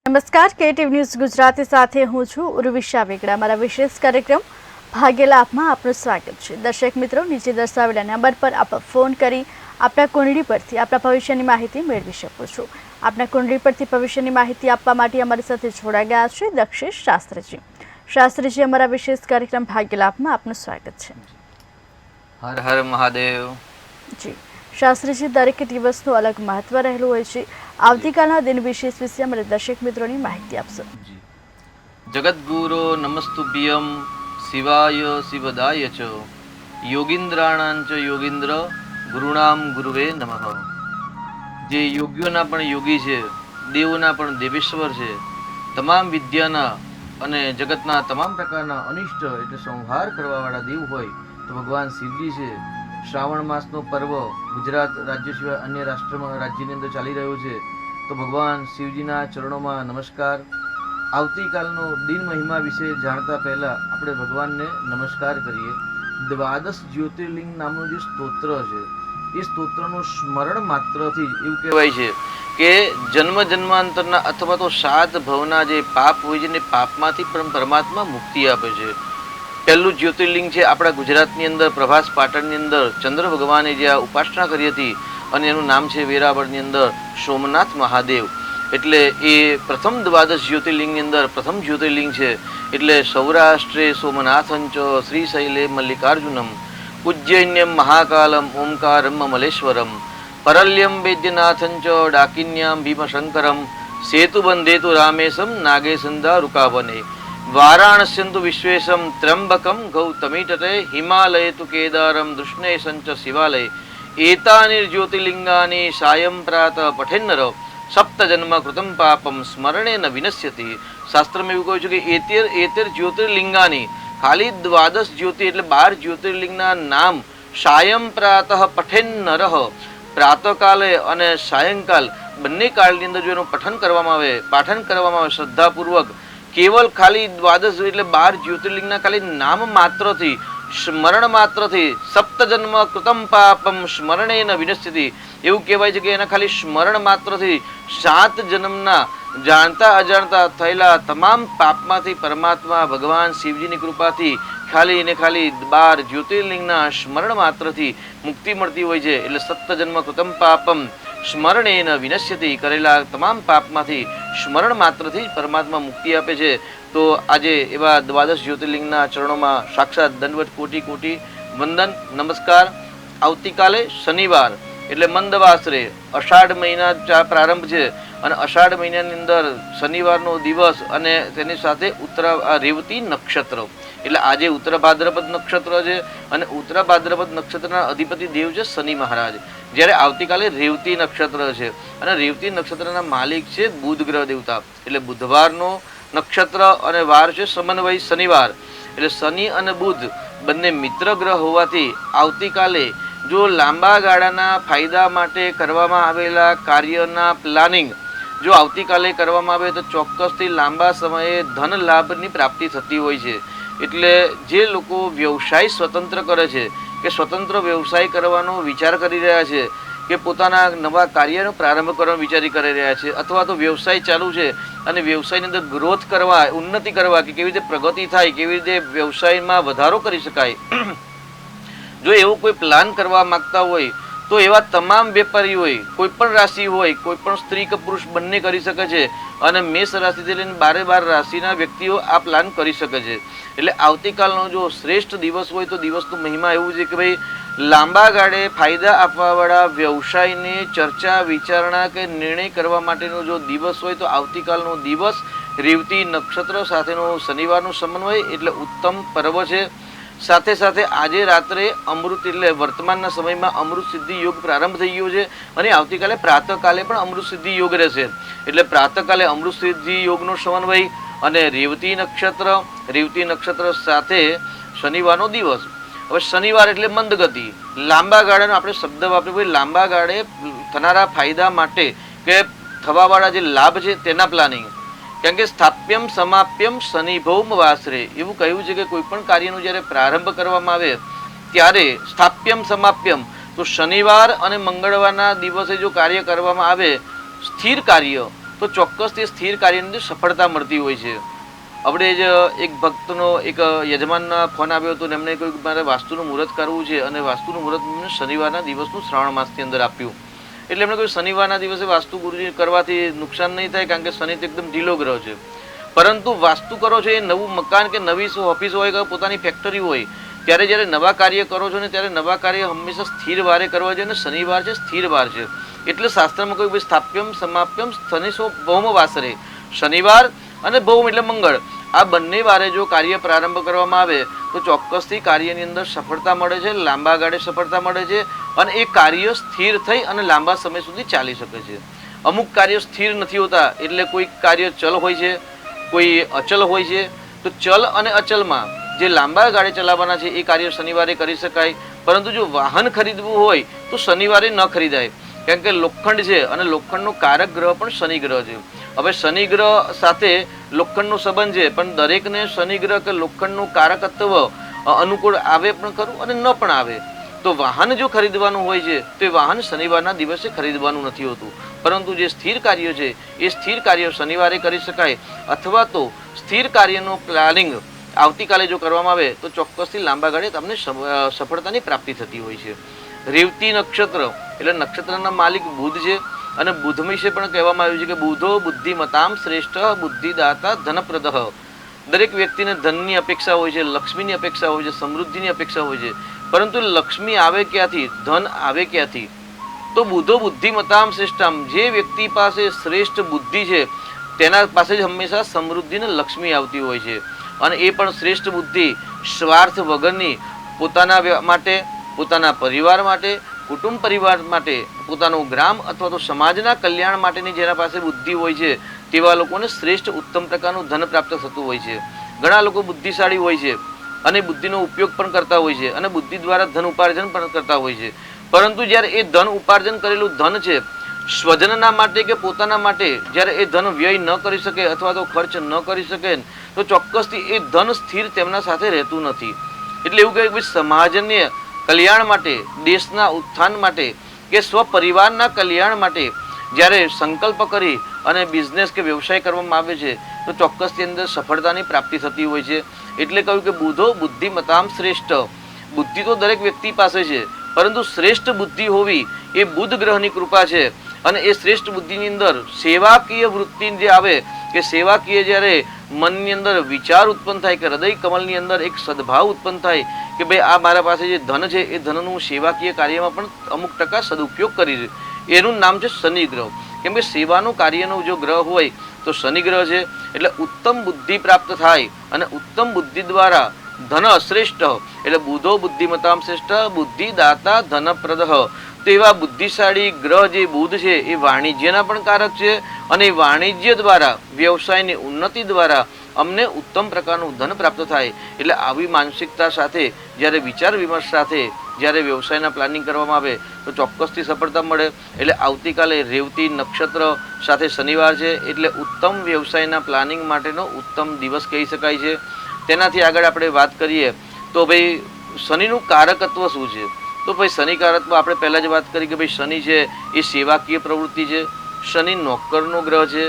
નમસ્કાર, KTV news Gujarati સાથે હું છું ઉર્વિશા વેગડા। મારા વિશેષ કાર્યક્રમ ભાગ્ય લાભમાં આપનું સ્વાગત છે। દર્શક મિત્રો, નીચે દર્શાવેલા નંબર પર આપ ફોન કરી આપના કુંડળી પરથી આપના ભવિષ્યની માહિતી મેળવી શકો છો। આપના કુંડળી પરથી ભવિષ્યની માહિતી આપવા માટે અમારી સાથે જોડાઈ ગયા છે દક્ષેશ શાસ્ત્રીજી। શાસ્ત્રીજી, અમારા વિશેષ કાર્યક્રમ ભાગ્ય લાભમાં આપનું સ્વાગત છે। હર હર મહાદેવ જી શાસ્ત્રીજી, દરેક દિવસનું અલગ મહત્વ રહેલું હોય છે। આવતીકાલના દિન વિશેષ વિશે અમારે દર્શક મિત્રોની માહિતી આપશો। જગદગુરો નમસ્તુભ્યમ શિવાય શિવદાય ચ યોગીન્દ્રાણાં ચ યોગીન્દ્ર ગુરુણામ ગુરુવે નમઃ। જે યોગીઓના પણ યોગી છે, દેવોના પણ દેવેશ્વર છે, તમામ વિદ્યાના અને જગતના તમામ પ્રકારના અનિષ્ટ એટલે સંહાર કરવાવાળા દેવ હોય તો ભગવાન શિવજી છે। શ્રાવણ માસનો પર્વ ગુજરાત રાજ્ય સિવાય અન્ય રાજ્યની અંદર ચાલી રહ્યો છે, તો ભગવાન શિવજીના ચરણોમાં નમસ્કાર। આવતીકાલનો દિન મહિમા વિશે જાણતા પહેલા આપણે ભગવાનને નમસ્કાર કરીએ। દ્વાદશ જ્યોતિર્લિંગ નામનું જે સ્તોત્ર છે, એ સ્તોત્રનું સ્મરણ માત્રથી એવું કહેવાય છે કે જન્મ જન્માંતરના અથવા તો 7 ભવના જે પાપ હોય છે ને પાપમાંથી પણ પરમાત્મા મુક્તિ આપે છે। પહેલું જ્યોતિર્લિંગ છે આપણા ગુજરાતની અંદર પ્રભાસ પાટણની અંદર ચંદ્ર ભગવાને જ્યાં ઉપાસના કરી હતી અને એનું નામ છે વેરાવળની અંદર સોમનાથ મહાદેવ। એટલે એ પ્રથમ દ્વાદશ જ્યોતિર્લિંગની અંદર પ્રથમ જ્યોતિર્લિંગ છે। એટલે સૌરાષ્ટ્રે સોમનાથંચ શ્રીશૈલે મલ્લિકાર્જુનમ ઉજ્જૈન્યમ મહાકાલમ ઓમકારમ મલેશ્વરમ પરલ્યમ વૈદ્યનાથંચ ડાકિન્યામ ભીમશંકરમ સેતુબંધેતુ રામેશમ નાગેશંદા રૂકાવને વારાણસ્યંતુ વિશ્વેશમ ત્રંબકમ ગૌતમી તટે હિમાલય તુ કેદારમ દૃષ્ણેશંચ શિવાલય એતાનિ જ્યોતિર્લિંગાની સાયં પ્રાત પઠેન્નર સપ્ત જન્મ કૃતમ પાપમ સ્મરણેન વિનશ્યતિ। શાસ્ત્રમાં એવું કહ્યું છે કે એતેર જ્યોતિર્લિંગાની ખાલી દ્વાદશ જ્યોતિ એટલે 12 જ્યોતિર્લિંગના નામ સાયં પ્રાત પઠેન્નર પ્રાતકાલે અને સાયંકાલ બંને કાળની અંદર જો એનું પાઠન કરવામાં આવે શ્રદ્ધાપૂર્વક કેવલ ખાલી દ્વાદશ એટલે 12 જ્યોતિર્લિંગના ખાલી નામ માત્રથી સ્મરણ માત્રથી સપ્ત જન્મ કૃતમ પાપમ સ્મરણેન વિનશ્યતિ। એવું કહેવાય છે કે એના ખાલી સ્મરણ માત્રથી 7 જન્મના જાણતા અજાણતા થયેલા તમામ પાપમાંથી પરમાત્મા ભગવાન શિવજીની કૃપાથી ખાલી ને ખાલી 12 જ્યોતિર્લિંગના સ્મરણ માત્રથી મુક્તિ મળતી હોય છે। એટલે સપ્ત જન્મ કૃતમ પાપમ સ્મરણેન વિનશ્યતિ, કરેલા તમામ પાપમાંથી સ્મરણ માત્રથી પરમાત્મા મુક્તિ આપે છે। તો આજે એવા દ્વાદશ જ્યોતિર્લિંગના ચરણોમાં સાક્ષાત દંડવત કોટી કોટી વંદન નમસ્કાર। આવતીકાલે શનિવાર એટલે મંદવાસરે અષાઢ મહિના પ્રારંભ છે અને અષાઢ મહિનાની અંદર શનિવારનો દિવસ અને તેની સાથે રેવતી નક્ષત્ર એટલે આજે ઉત્તર ભાદ્રપદ નક્ષત્ર છે અને ઉત્તર ભાદ્રપદ નક્ષત્રના અધિપતિ દેવ છે શનિ મહારાજ। જ્યારે આવતીકાલે રેવતી નક્ષત્ર છે અને રેવતી નક્ષત્રના માલિક છે બુધ ગ્રહ દેવતા। એટલે બુધવારનો નક્ષત્ર અને વાર છે સમન્વય શનિવાર। એટલે શનિ અને બુધ બંને મિત્ર ગ્રહ હોવાથી આવતીકાલે જો લાંબા ગાળાના ફાયદા માટે કરવામાં આવેલા કાર્યના પ્લાનિંગ જો આવતીકાલે કરવામાં આવે તો ચોક્કસથી લાંબા સમયે ધન લાભની પ્રાપ્તિ થતી હોય છે। એટલે જે લોકો વ્યવસાય સ્વતંત્ર કરે છે કે સ્વતંત્ર વ્યવસાય કરવાનો વિચાર કરી રહ્યા છે કે પોતાના નવા કાર્યનો પ્રારંભ કરવાનો વિચારી કરી રહ્યા છે અથવા તો વ્યવસાય ચાલુ છે અને વ્યવસાયની અંદર ગ્રોથ કરવા ઉન્નતિ કરવા કે કેવી રીતે પ્રગતિ થાય કેવી રીતે વ્યવસાયમાં વધારો કરી શકાય જો એવો કોઈ પ્લાન કરવા માંગતા હોય તો એવા તમામ વેપારીઓએ કોઈ પણ રાશિ હોય કોઈ પણ સ્ત્રી કે પુરુષ બંને કરી શકે છે અને મેષ રાશિથી લઈને 12 રાશિના વ્યક્તિઓ આ પ્લાન કરી શકે છે। એટલે આવતીકાલનો જો શ્રેષ્ઠ દિવસ હોય તો દિવસનો મહિમા એવું છે કે ભાઈ લાંબા ગાળે ફાયદા આપવાવાળા વ્યવસાયની ચર્ચા વિચારણા કે નિર્ણય કરવા માટેનો જો દિવસ હોય તો આવતીકાલનો દિવસ રેવતી નક્ષત્ર સાથેનો શનિવારનો સમન્વય એટલે ઉત્તમ પર્વ છે। સાથે સાથે આજે રાત્રે અમૃત એટલે વર્તમાનના સમયમાં અમૃત સિદ્ધિ યોગ પ્રારંભ થઈ ગયો છે અને આવતીકાલે પ્રાતઃકાલે પણ અમૃત સિદ્ધિ યોગ રહેશે। એટલે પ્રાતઃકાલે અમૃત સિદ્ધિ યોગનો સમન્વય અને રેવતી નક્ષત્ર સાથે શનિવારનો દિવસ। હવે શનિવાર એટલે મંદગતિ, લાંબા ગાળાનો આપણે શબ્દ વાપરીએ લાંબા ગાળે થનારા ફાયદા માટે કે થવાવાળા જે લાભ છે તેના પ્લાનિંગ। કારણ કે સ્થાપ્યમ સમાપ્યમ શનિભૌમ વાસરે એવું કહ્યું છે કે કોઈ પણ કાર્યનો જ્યારે પ્રારંભ કરવામાં આવે ત્યારે સ્થાપ્યમ સમાપ્યમ તો શનિવાર અને મંગળવારના દિવસે જો કાર્ય કરવામાં આવે સ્થિર કાર્ય તો ચોક્કસ તે સ્થિર કાર્યની અંદર સફળતા મળતી હોય છે. આપણે જ એક ભક્તનો એક યજમાનના ફોન આવ્યો હતો અને એમણે કહ્યું કે મારે વાસ્તુનું મુહૂર્ત કરવું છે અને વાસ્તુનું મુહૂર્ત મને શનિવારના દિવસનું શ્રાવણ માસની અંદર આપ્યું. એટલે એમણે કહ્યું શનિવારના દિવસે વાસ્તુ ગુરુજી કરવાથી નુકસાન નહીં થાય, કારણ કે શનિ તો એકદમ ઢીલો ગ્રહ છે. પરંતુ વાસ્તુ કરો છો એ નવું મકાન કે નવી ઓફિસ હોય કે પોતાની ફેક્ટરી હોય, ત્યારે જ્યારે નવા કાર્ય કરો છો ને ત્યારે નવા કાર્ય હંમેશા સ્થિર વારે કરવા જોઈએ. અને શનિવાર છે સ્થિર વાર છે, એટલે શાસ્ત્રમાં કહ્યું ભાઈ સ્થાપ્યમ સમાપ્યમ શનિશો ભૌમ વાસરે. શનિવાર અને ભૌમ એટલે મંગળ, આ બંને વારે જો કાર્ય પ્રારંભ કરવામાં આવે તો ચોક્કસથી કાર્યની અંદર સફળતા મળે છે, લાંબા ગાળે સફળતા મળે છે અને એ કાર્ય સ્થિર થઈ અને લાંબા સમય સુધી ચાલી શકે છે. અમુક કાર્યો સ્થિર નથી હોતા, એટલે કોઈ કાર્ય ચલ હોય છે, કોઈ અચલ હોય છે. તો ચલ અને અચલમાં જે લાંબા ગાળે ચલાવવાના છે એ કાર્ય શનિવારે કરી શકાય. પરંતુ જો વાહન ખરીદવું હોય તો શનિવારે ન ખરીદાય, કારણ કે લોખંડ છે અને લોખંડનો કારક ગ્રહ પણ શનિ ગ્રહ છે. હવે શનિ ગ્રહ સાથે લોખંડનો સંબંધ છે, પણ દરેકને શનિ ગ્રહ કે લોખંડનું કારકત્વ અનુકૂળ આવે પણ ખરું અને ન પણ આવે. તો વાહન જો ખરીદવાનું હોય છે તો એ વાહન શનિવારના દિવસે ખરીદવાનું નથી હોતું, પરંતુ જે સ્થિર કાર્ય છે એ સ્થિર કાર્ય શનિવારે કરી શકાય. અથવા તો સ્થિર કાર્યનું પ્લાનિંગ આવતીકાલે જો કરવામાં આવે તો ચોક્કસથી લાંબા ગાળે તમને સફળતાની પ્રાપ્તિ થતી હોય છે. રેવતી નક્ષત્ર એટલે નક્ષત્રના માલિક બુધ છે અને બુધ વિશે પણ કહેવામાં આવ્યું છે કે બુધો બુદ્ધિમતામ શ્રેષ્ઠ બુદ્ધિદાતા ધનપ્રદ. દરેક વ્યક્તિને ધનની અપેક્ષા હોય છે, લક્ષ્મીની અપેક્ષા હોય છે, સમૃદ્ધિની અપેક્ષા હોય છે, પરંતુ લક્ષ્મી આવે ક્યાંથી, ધન આવે ક્યાંથી? તો બુધો બુદ્ધિમતામ શ્રેષ્ઠામ, જે વ્યક્તિ પાસે શ્રેષ્ઠ બુદ્ધિ છે તેના પાસે જ હંમેશા સમૃદ્ધિ ને લક્ષ્મી આવતી હોય છે. અને એ પણ શ્રેષ્ઠ બુદ્ધિ સ્વાર્થ વગરની, પોતાના માટે, પોતાના પરિવાર માટે, કુટુંબ પરિવાર માટે, પોતાનું ગ્રામ અથવા તો સમાજના કલ્યાણ માટેની જેના પાસે બુદ્ધિ હોય છે તેવા લોકોને શ્રેષ્ઠ ઉત્તમ પ્રકારનું ધન પ્રાપ્ત થતું હોય છે. ઘણા લોકો બુદ્ધિશાળી હોય છે અને બુદ્ધિનો ઉપયોગ પણ કરતા હોય છે અને બુદ્ધિ દ્વારા ધન ઉપાર્જન પણ કરતા હોય છે. પરંતુ જ્યારે એ ધન ઉપાર્જન કરેલું ધન છે સ્વજનના માટે કે પોતાના માટે જ્યારે એ ધન વ્યય ન કરી શકે અથવા તો ખર્ચ ન કરી શકે તો ચોક્કસથી એ ધન સ્થિર તેમના સાથે રહેતું નથી. એટલે એવું કહે કે સમાજને કલ્યાણ માટે, દેશના ઉત્થાન માટે કે સ્વપરિવારના કલ્યાણ માટે જ્યારે સંકલ્પ કરી અને બિઝનેસ કે વ્યવસાય કરવામાં આવે છે તો ચોક્કસ તેની અંદર સફળતાની પ્રાપ્તિ થતી હોય છે. એટલે કહ્યું કે બુધો બુદ્ધિમતામ શ્રેષ્ઠ. બુદ્ધિ તો દરેક વ્યક્તિ પાસે છે, પરંતુ શ્રેષ્ઠ બુદ્ધિ હોવી એ બુધ ગ્રહની કૃપા છે. અને એ શ્રેષ્ઠ બુદ્ધિની અંદર સેવાકીય વૃત્તિ જે આવે કે સેવાકીય જ્યારે મનની અંદર વિચાર ઉત્પન્ન થાય કે હૃદય કમલની અંદર એક સદભાવ ઉત્પન્ન થાય કે ભાઈ આ મારા પાસે જે ધન છે એ ધનનું સેવાકીય કાર્યમાં પણ અમુક ટકા સદુપયોગ કરી છે, એનું નામ છે શનિ ગ્રહ. કેમ કે સેવાનું કાર્યનો જો ગ્રહ હોય તો શનિ ગ્રહ છે. એટલે ઉત્તમ બુદ્ધિ પ્રાપ્ત થાય અને ઉત્તમ બુદ્ધિ દ્વારા ધન અશ્રેષ્ઠ એટલે બુધો બુદ્ધિમતામ શ્રેષ્ઠ બુદ્ધિદાતા ધનપ્રદ. તો એવા બુદ્ધિશાળી ગ્રહ જે બુધ છે એ વાણિજ્યના પણ કારક છે અને વાણિજ્ય દ્વારા, વ્યવસાયની ઉન્નતિ દ્વારા અમને ઉત્તમ પ્રકારનું ધન પ્રાપ્ત થાય. એટલે આવી માનસિકતા સાથે જ્યારે વિચાર વિમર્શ સાથે જ્યારે વ્યવસાયના પ્લાનિંગ કરવામાં આવે તો ચોક્કસથી સફળતા મળે. એટલે આવતીકાલે રેવતી નક્ષત્ર સાથે શનિવાર છે, એટલે ઉત્તમ વ્યવસાયના પ્લાનિંગ માટેનો ઉત્તમ દિવસ કહી શકાય છે. તેનાથી આગળ આપણે વાત કરીએ તો ભાઈ શનિનું કારકત્વ શું છે? તો ભાઈ શનિ કારકત્વ આપણે પહેલાં જ વાત કરી કે ભાઈ શનિ છે એ સેવાકીય પ્રવૃત્તિ છે, શનિ નોકરનો ગ્રહ છે.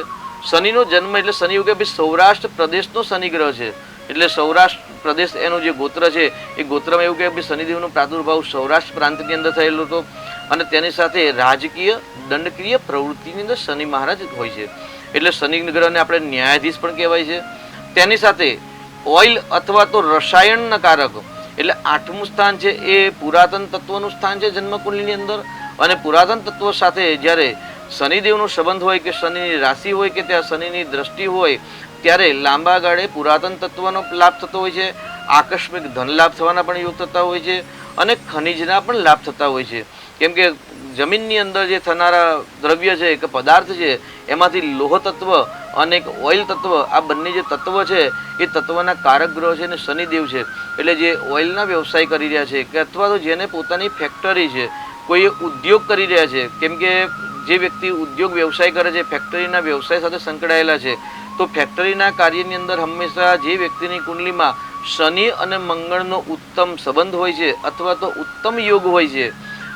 શનિનો જન્મ એટલે શનિ એવું કે ભાઈ સૌરાષ્ટ્ર પ્રદેશનો શનિ ગ્રહ છે. એટલે સૌરાષ્ટ્ર પ્રદેશ એનું જે ગોત્ર છે એ ગોત્રમાં એવું કે ભાઈ શનિદેવનો પ્રાદુર્ભાવ સૌરાષ્ટ્ર પ્રાંતની અંદર થયેલો હતો અને તેની સાથે રાજકીય દંડક્રિય પ્રવૃત્તિની અંદર શનિ મહારાજ હોય છે. એટલે શનિ ગ્રહને આપણે ન્યાયાધીશ પણ કહેવાય છે. તેની સાથે ઓઇલ અથવા તો રસાયણના કારક એટલે 8મું સ્થાન છે એ પુરાતન તત્વનું સ્થાન છે જન્મકુંડલીની અંદર. અને પુરાતન તત્વ સાથે જ્યારે શનિદેવનો સંબંધ હોય કે શનિની રાશિ હોય કે ત્યાં શનિની દ્રષ્ટિ હોય ત્યારે લાંબા ગાળે પુરાતન તત્વનો લાભ થતો હોય છે, આકસ્મિક ધન લાભ થવાના પણ યોગ થતા હોય છે અને ખનિજના પણ લાભ થતા હોય છે. કેમ કે જમીનની અંદર જે થનારા દ્રવ્ય છે કે પદાર્થ છે એમાંથી લોહ તત્વ અને ઓઇલ તત્વ, આ બંને જે તત્વ છે એ તત્વના કારક ગ્રહ છે અને શનિદેવ છે. એટલે જે ઓઇલના વ્યવસાય કરી રહ્યા છે કે અથવા તો જેને પોતાની ફેક્ટરી છે, કોઈ ઉદ્યોગ કરી રહ્યા છે, કેમ કે જે વ્યક્તિ ઉદ્યોગ વ્યવસાય કરે છે, ફેક્ટરીના વ્યવસાય સાથે સંકળાયેલા છે, તો ફેક્ટરીના કાર્યની અંદર હંમેશા જે વ્યક્તિની કુંડલીમાં શનિ અને મંગળનો ઉત્તમ સંબંધ હોય છે અથવા તો ઉત્તમ યોગ હોય છે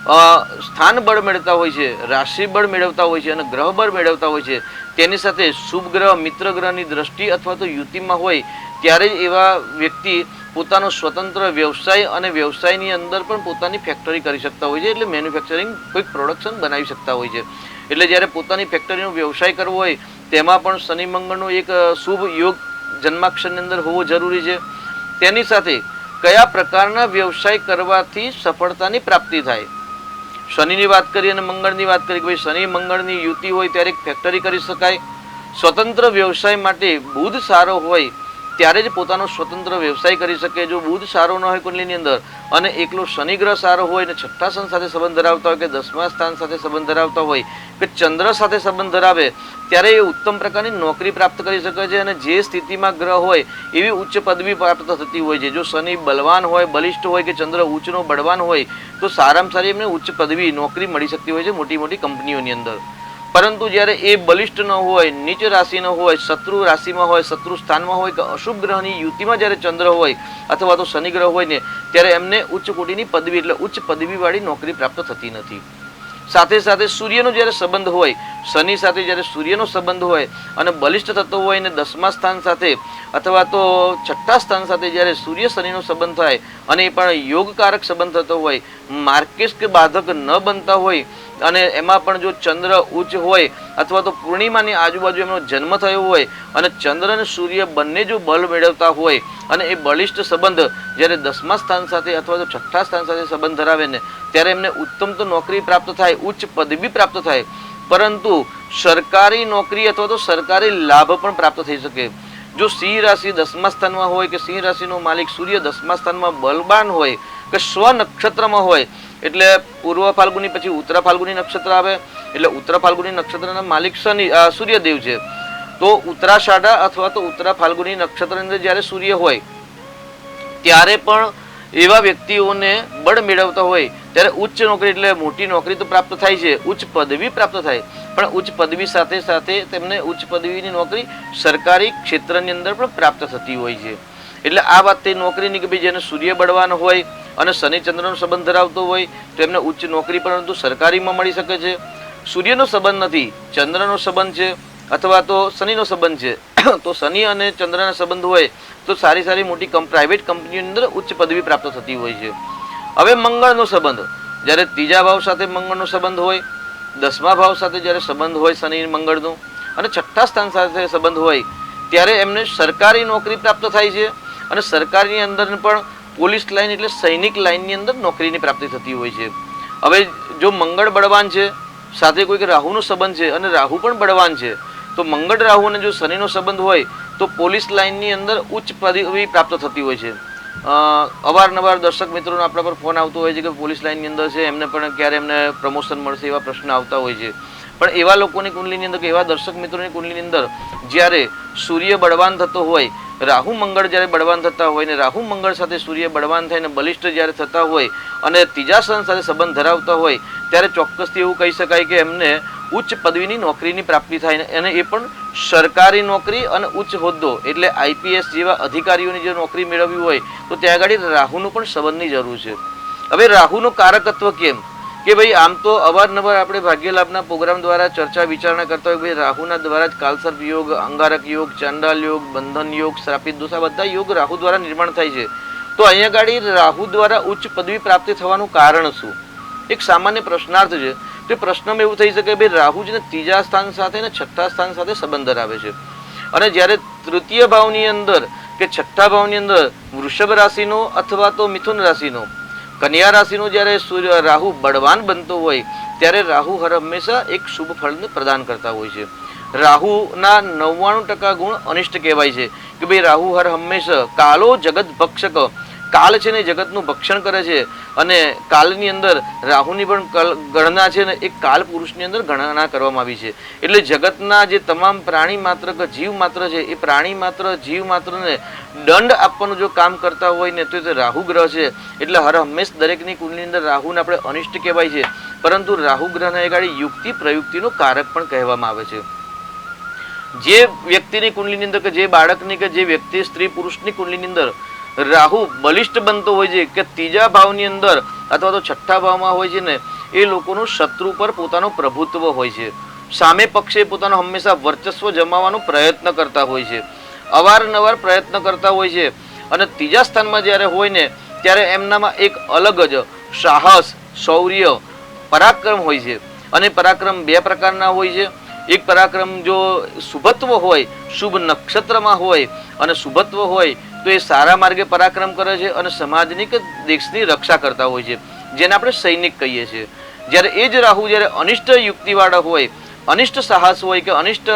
સ્થાન બળ મેળવતા હોય છે, રાશિ બળ મેળવતા હોય છે અને ગ્રહ બળ મેળવતા હોય છે, તેની સાથે શુભ ગ્રહ મિત્ર ગ્રહની દ્રષ્ટિ અથવા તો યુતિમાં હોય ત્યારે જ એવા વ્યક્તિ પોતાનો સ્વતંત્ર વ્યવસાય અને વ્યવસાયની અંદર પણ પોતાની ફેક્ટરી કરી શકતા હોય છે, એટલે મેન્યુફેક્ચરિંગ કોઈક પ્રોડક્શન બનાવી શકતા હોય છે. એટલે જ્યારે પોતાની ફેક્ટરીનો વ્યવસાય કરવો હોય તેમાં પણ શનિ મંગળનો એક શુભ યોગ જન્માક્ષરની અંદર હોવો જરૂરી છે. તેની સાથે કયા પ્રકારના વ્યવસાય કરવાથી સફળતાની પ્રાપ્તિ થાય. શનિની વાત કરી અને મંગળની વાત કરી કે ભાઈ શનિ મંગળની યુતિ હોય ત્યારે એક ફેક્ટરી કરી શકાય. સ્વતંત્ર વ્યવસાય માટે બુધ સારો હોય ત્યારે જ પોતાનો સ્વતંત્ર વ્યવસાય કરી શકે. જો બુધ સારો ન હોય કુંડલીની અંદર અને એકલો શનિ ગ્રહ સારો હોય અને છઠ્ઠા સ્થાન સાથે સંબંધ ધરાવતા હોય કે 10મા સ્થાન સાથે સંબંધ ધરાવતા હોય કે ચંદ્ર સાથે સંબંધ ધરાવે ત્યારે એ ઉત્તમ પ્રકારની નોકરી પ્રાપ્ત કરી શકે છે અને જે સ્થિતિમાં ગ્રહ હોય એવી ઉચ્ચ પદવી પ્રાપ્ત થતી હોય છે. જો શનિ બલવાન હોય, બલિષ્ઠ હોય કે ચંદ્ર ઉચ્ચનો બળવાન હોય તો સારામાં સારી એમને ઉચ્ચ પદવી નોકરી મળી શકતી હોય છે મોટી મોટી કંપનીઓની અંદર. પરંતુ જ્યારે એ બલિષ્ઠ ન હોય, નીચ રાશિ ન હોય, શત્રુ રાશિમાં હોય, શત્રુ સ્થાનમાં હોય કે અશુભ ગ્રહની યુતિમાં જ્યારે ચંદ્ર હોય અથવા તો શનિ ગ્રહ હોય ને ત્યારે એમને ઉચ્ચ કોટીની પદવી એટલે ઉચ્ચ પદવીવાળી નોકરી પ્રાપ્ત થતી નથી. સાથે સાથે સૂર્યનો જ્યારે સંબંધ હોય, શનિ સાથે જ્યારે સૂર્યનો સંબંધ હોય અને બલિષ્ઠ થતો હોય ને 10મા સ્થાન સાથે અથવા તો છઠ્ઠા સ્થાન સાથે જ્યારે સૂર્ય શનિનો સંબંધ થાય અને એ પણ યોગકારક સંબંધ થતો હોય, માર્કેશ કે બાધક ન બનતા હોય અને એમાં પણ જો ચંદ્ર ઉચ્ચ હોય અથવા તો પૂર્ણિમાની આજુબાજુ એમનો જન્મ થયો હોય અને ચંદ્ર અને સૂર્ય બંને જો બળ મેળવતા હોય અને એ બલિષ્ઠ સંબંધ જ્યારે 10મા સ્થાન સાથે અથવા તો છઠ્ઠા સ્થાન સાથે સંબંધ ધરાવે ને ત્યારે એમને ઉત્તમ તો નોકરી પ્રાપ્ત થાય, ઉચ્ચ પદવી પ્રાપ્ત થાય, પરંતુ સરકારી નોકરી અથવા તો સરકારી લાભ પણ પ્રાપ્ત થઈ શકે. જો સિંહ રાશિ 10મા સ્થાનમાં હોય કે સિંહ રાશિનો માલિક સૂર્ય 10મા સ્થાનમાં બલવાન હોય કે સ્વ નક્ષત્રમાં હોય એટલે પૂર્વ ફાલ્ગુની પછી ઉત્તરા ફાલ્ગુની નક્ષત્ર આવે એટલે ઉત્તરા ફાલ્ગુની નક્ષત્રના માલિક શનિ સૂર્યદેવ છે. તો ઉત્તરાષાઢા અથવા તો ઉત્તરા ફાલ્ગુની નક્ષત્રની અંદર જ્યારે સૂર્ય હોય ત્યારે પણ એવા વ્યક્તિઓને બળ મેળવતા હોય ત્યારે ઉચ્ચ નોકરી એટલે મોટી નોકરી તો પ્રાપ્ત થાય છે, ઉચ્ચ પદવી પ્રાપ્ત થાય, પણ ઉચ્ચ પદવી સાથે સાથે તેમને ઉચ્ચ પદવીની નોકરી સરકારી ક્ષેત્રની અંદર પણ પ્રાપ્ત થતી હોય છે. એટલે આ વાત થઈ નોકરીની કે ભાઈ જેને સૂર્ય બળવાન હોય અને શનિ ચંદ્રનો સંબંધ ધરાવતો હોય તો એમને ઉચ્ચ નોકરી પરંતુ સરકારીમાં મળી શકે છે. સૂર્યનો સંબંધ નથી, ચંદ્રનો સંબંધ છે અથવા તો શનિનો સંબંધ છે તો શનિ અને ચંદ્રના સંબંધ હોય તો સારી સારી મોટી પ્રાઇવેટ કંપનીની અંદર ઉચ્ચ પદવી પ્રાપ્ત થતી હોય છે. હવે મંગળનો સંબંધ, જ્યારે ત્રીજા ભાવ સાથે મંગળનો સંબંધ હોય, 10મા ભાવ સાથે જ્યારે સંબંધ હોય શનિ મંગળનો અને છઠ્ઠા સ્થાન સાથે સંબંધ હોય ત્યારે એમને સરકારી નોકરી પ્રાપ્ત થાય છે અને સરકારની અંદર પણ પોલીસ લાઈન એટલે સૈનિક લાઈનની અંદર નોકરીની પ્રાપ્તિ થતી હોય છે. હવે જો મંગળ બળવાન છે સાથે કોઈક રાહુનો સંબંધ છે અને રાહુ પણ બળવાન છે તો મંગળ રાહુ અને જો શનિનો સંબંધ હોય તો પોલીસ લાઈનની અંદર ઉચ્ચ પદવી પ્રાપ્ત થતી હોય છે. અવારનવાર દર્શક મિત્રોનો આપણા પર ફોન આવતો હોય છે કે પોલીસ લાઈનની અંદર છે એમને પણ ક્યારે એમને પ્રમોશન મળશે એવા પ્રશ્ન આવતા હોય છે. પણ એવા લોકોની કુંડલીની અંદર કે એવા દર્શક મિત્રોની કુંડલીની અંદર જ્યારે સૂર્ય બળવાન થતો હોય, રાહુ મંગળ જ્યારે બળવાન થતા હોય ને રાહુ મંગળ સાથે સૂર્ય બળવાન થાય ને બલિષ્ઠ જ્યારે થતા હોય અને ત્રીજા સ્થાન સાથે સંબંધ ધરાવતા હોય ત્યારે ચોક્કસથી એવું કહી શકાય કે એમને ઉચ્ચ પદવીની નોકરીની પ્રાપ્તિ થાય અને એ પણ સરકારી નોકરી અને ઉચ્ચ હોદ્દો એટલે આઈપીએસ જેવા અધિકારીઓની જે નોકરી મેળવવી હોય તો ત્યાં આગળ રાહુનું પણ સંબંધની જરૂર છે. હવે રાહુનું કારકત્વ કેમ કે ભાઈ આમ તો અવારનવાર આપણે ભાગ્યલાભના પ્રોગ્રામ દ્વારા ચર્ચા વિચારણા કરતા હોય ભાઈ રાહુના દ્વારા જ કાલસર્પ યોગ, અંગારક યોગ, ચાંડાલ યોગ, બંધન યોગ, શ્રાપિત દોષ આ બધા યોગ રાહુ દ્વારા નિર્માણ થાય છે. તો અહીંયા આગળ રાહુ દ્વારા ઉચ્ચ પદવી પ્રાપ્તિ થવાનું કારણ શું? એક સામાન્ય પ્રશ્નાર્થ છે. તે પ્રશ્નમાં એવું થઈ શકે ભાઈ રાહુ છે ને ત્રીજા સ્થાન સાથે ને છઠ્ઠા સ્થાન સાથે સંબંધ ધરાવે છે અને જ્યારે તૃતીય ભાવની અંદર કે છઠ્ઠા ભાવની અંદર વૃષભ રાશિનો અથવા તો મિથુન રાશિનો, કન્યા રાશિનો જ્યારે રાહુ બળવાન બનતો હોય ત્યારે રાહુ હર હંમેશા એક શુભ ફળને પ્રદાન કરતા હોય છે. રાહુના 99% ગુણ અનિષ્ટ કહેવાય છે કે ભાઈ રાહુ હર હંમેશા કાલો જગત ભક્ષક, કાલ છે ને જગતનું ભક્ષણ કરે છે અને કાલની અંદર રાહુની પણ ગણના છે ને એક કાલ પુરુષની અંદર ગણના કરવામાં આવી છે. એટલે જગતના જે તમામ પ્રાણી માત્ર કે જીવ માત્ર છે એ પ્રાણી માત્ર જીવ માત્રને દંડ આપવાનું જો કામ કરતા હોય ને તો તે રાહુ ગ્રહ છે. એટલે હર હંમેશ દરેકની કુંડલીની અંદર રાહુને આપણે અનિષ્ટ કહેવાય છે, પરંતુ રાહુ ગ્રહને ગાડી યુક્તિ પ્રયુક્તિનો કારક પણ કહેવામાં આવે છે. જે વ્યક્તિની કુંડલીની અંદર કે જે બાળકની કે જે વ્યક્તિ સ્ત્રી પુરુષની કુંડલીની અંદર રાહુ બલિષ્ઠ બનતો હોય છે કે ત્રીજા ભાવની અંદર અથવા તો છઠ્ઠા ભાવમાં હોય છે ને એ લોકોનું શત્રુ પર પોતાનું પ્રભુત્વ હોય છે, સામે પક્ષે પોતાનો હંમેશા વર્ચસ્વ જમાવવાનો પ્રયત્ન કરતા હોય છે, અવારનવાર પ્રયત્ન કરતા હોય છે. અને ત્રીજા સ્થાનમાં જ્યારે હોય ને ત્યારે એમનામાં એક અલગ જ સાહસ, શૌર્ય, પરાક્રમ હોય છે. અને પરાક્રમ બે પ્રકારના હોય છે. એક પરાક્રમ જો શુભત્વ હોય, શુભ નક્ષત્રમાં હોય અને શુભત્વ હોય તો એ સારા માર્ગે પરાક્રમ કરે છે અને સમાજની કે દેશની રક્ષા કરતા હોય છે, જેને આપણે સૈનિક કહીએ છીએ. જ્યારે એ જ રાહુ જ્યારે અનિષ્ટ યુક્તિવાળા હોય, અનિષ્ટ સાહસ હોય કે અનિષ્ટ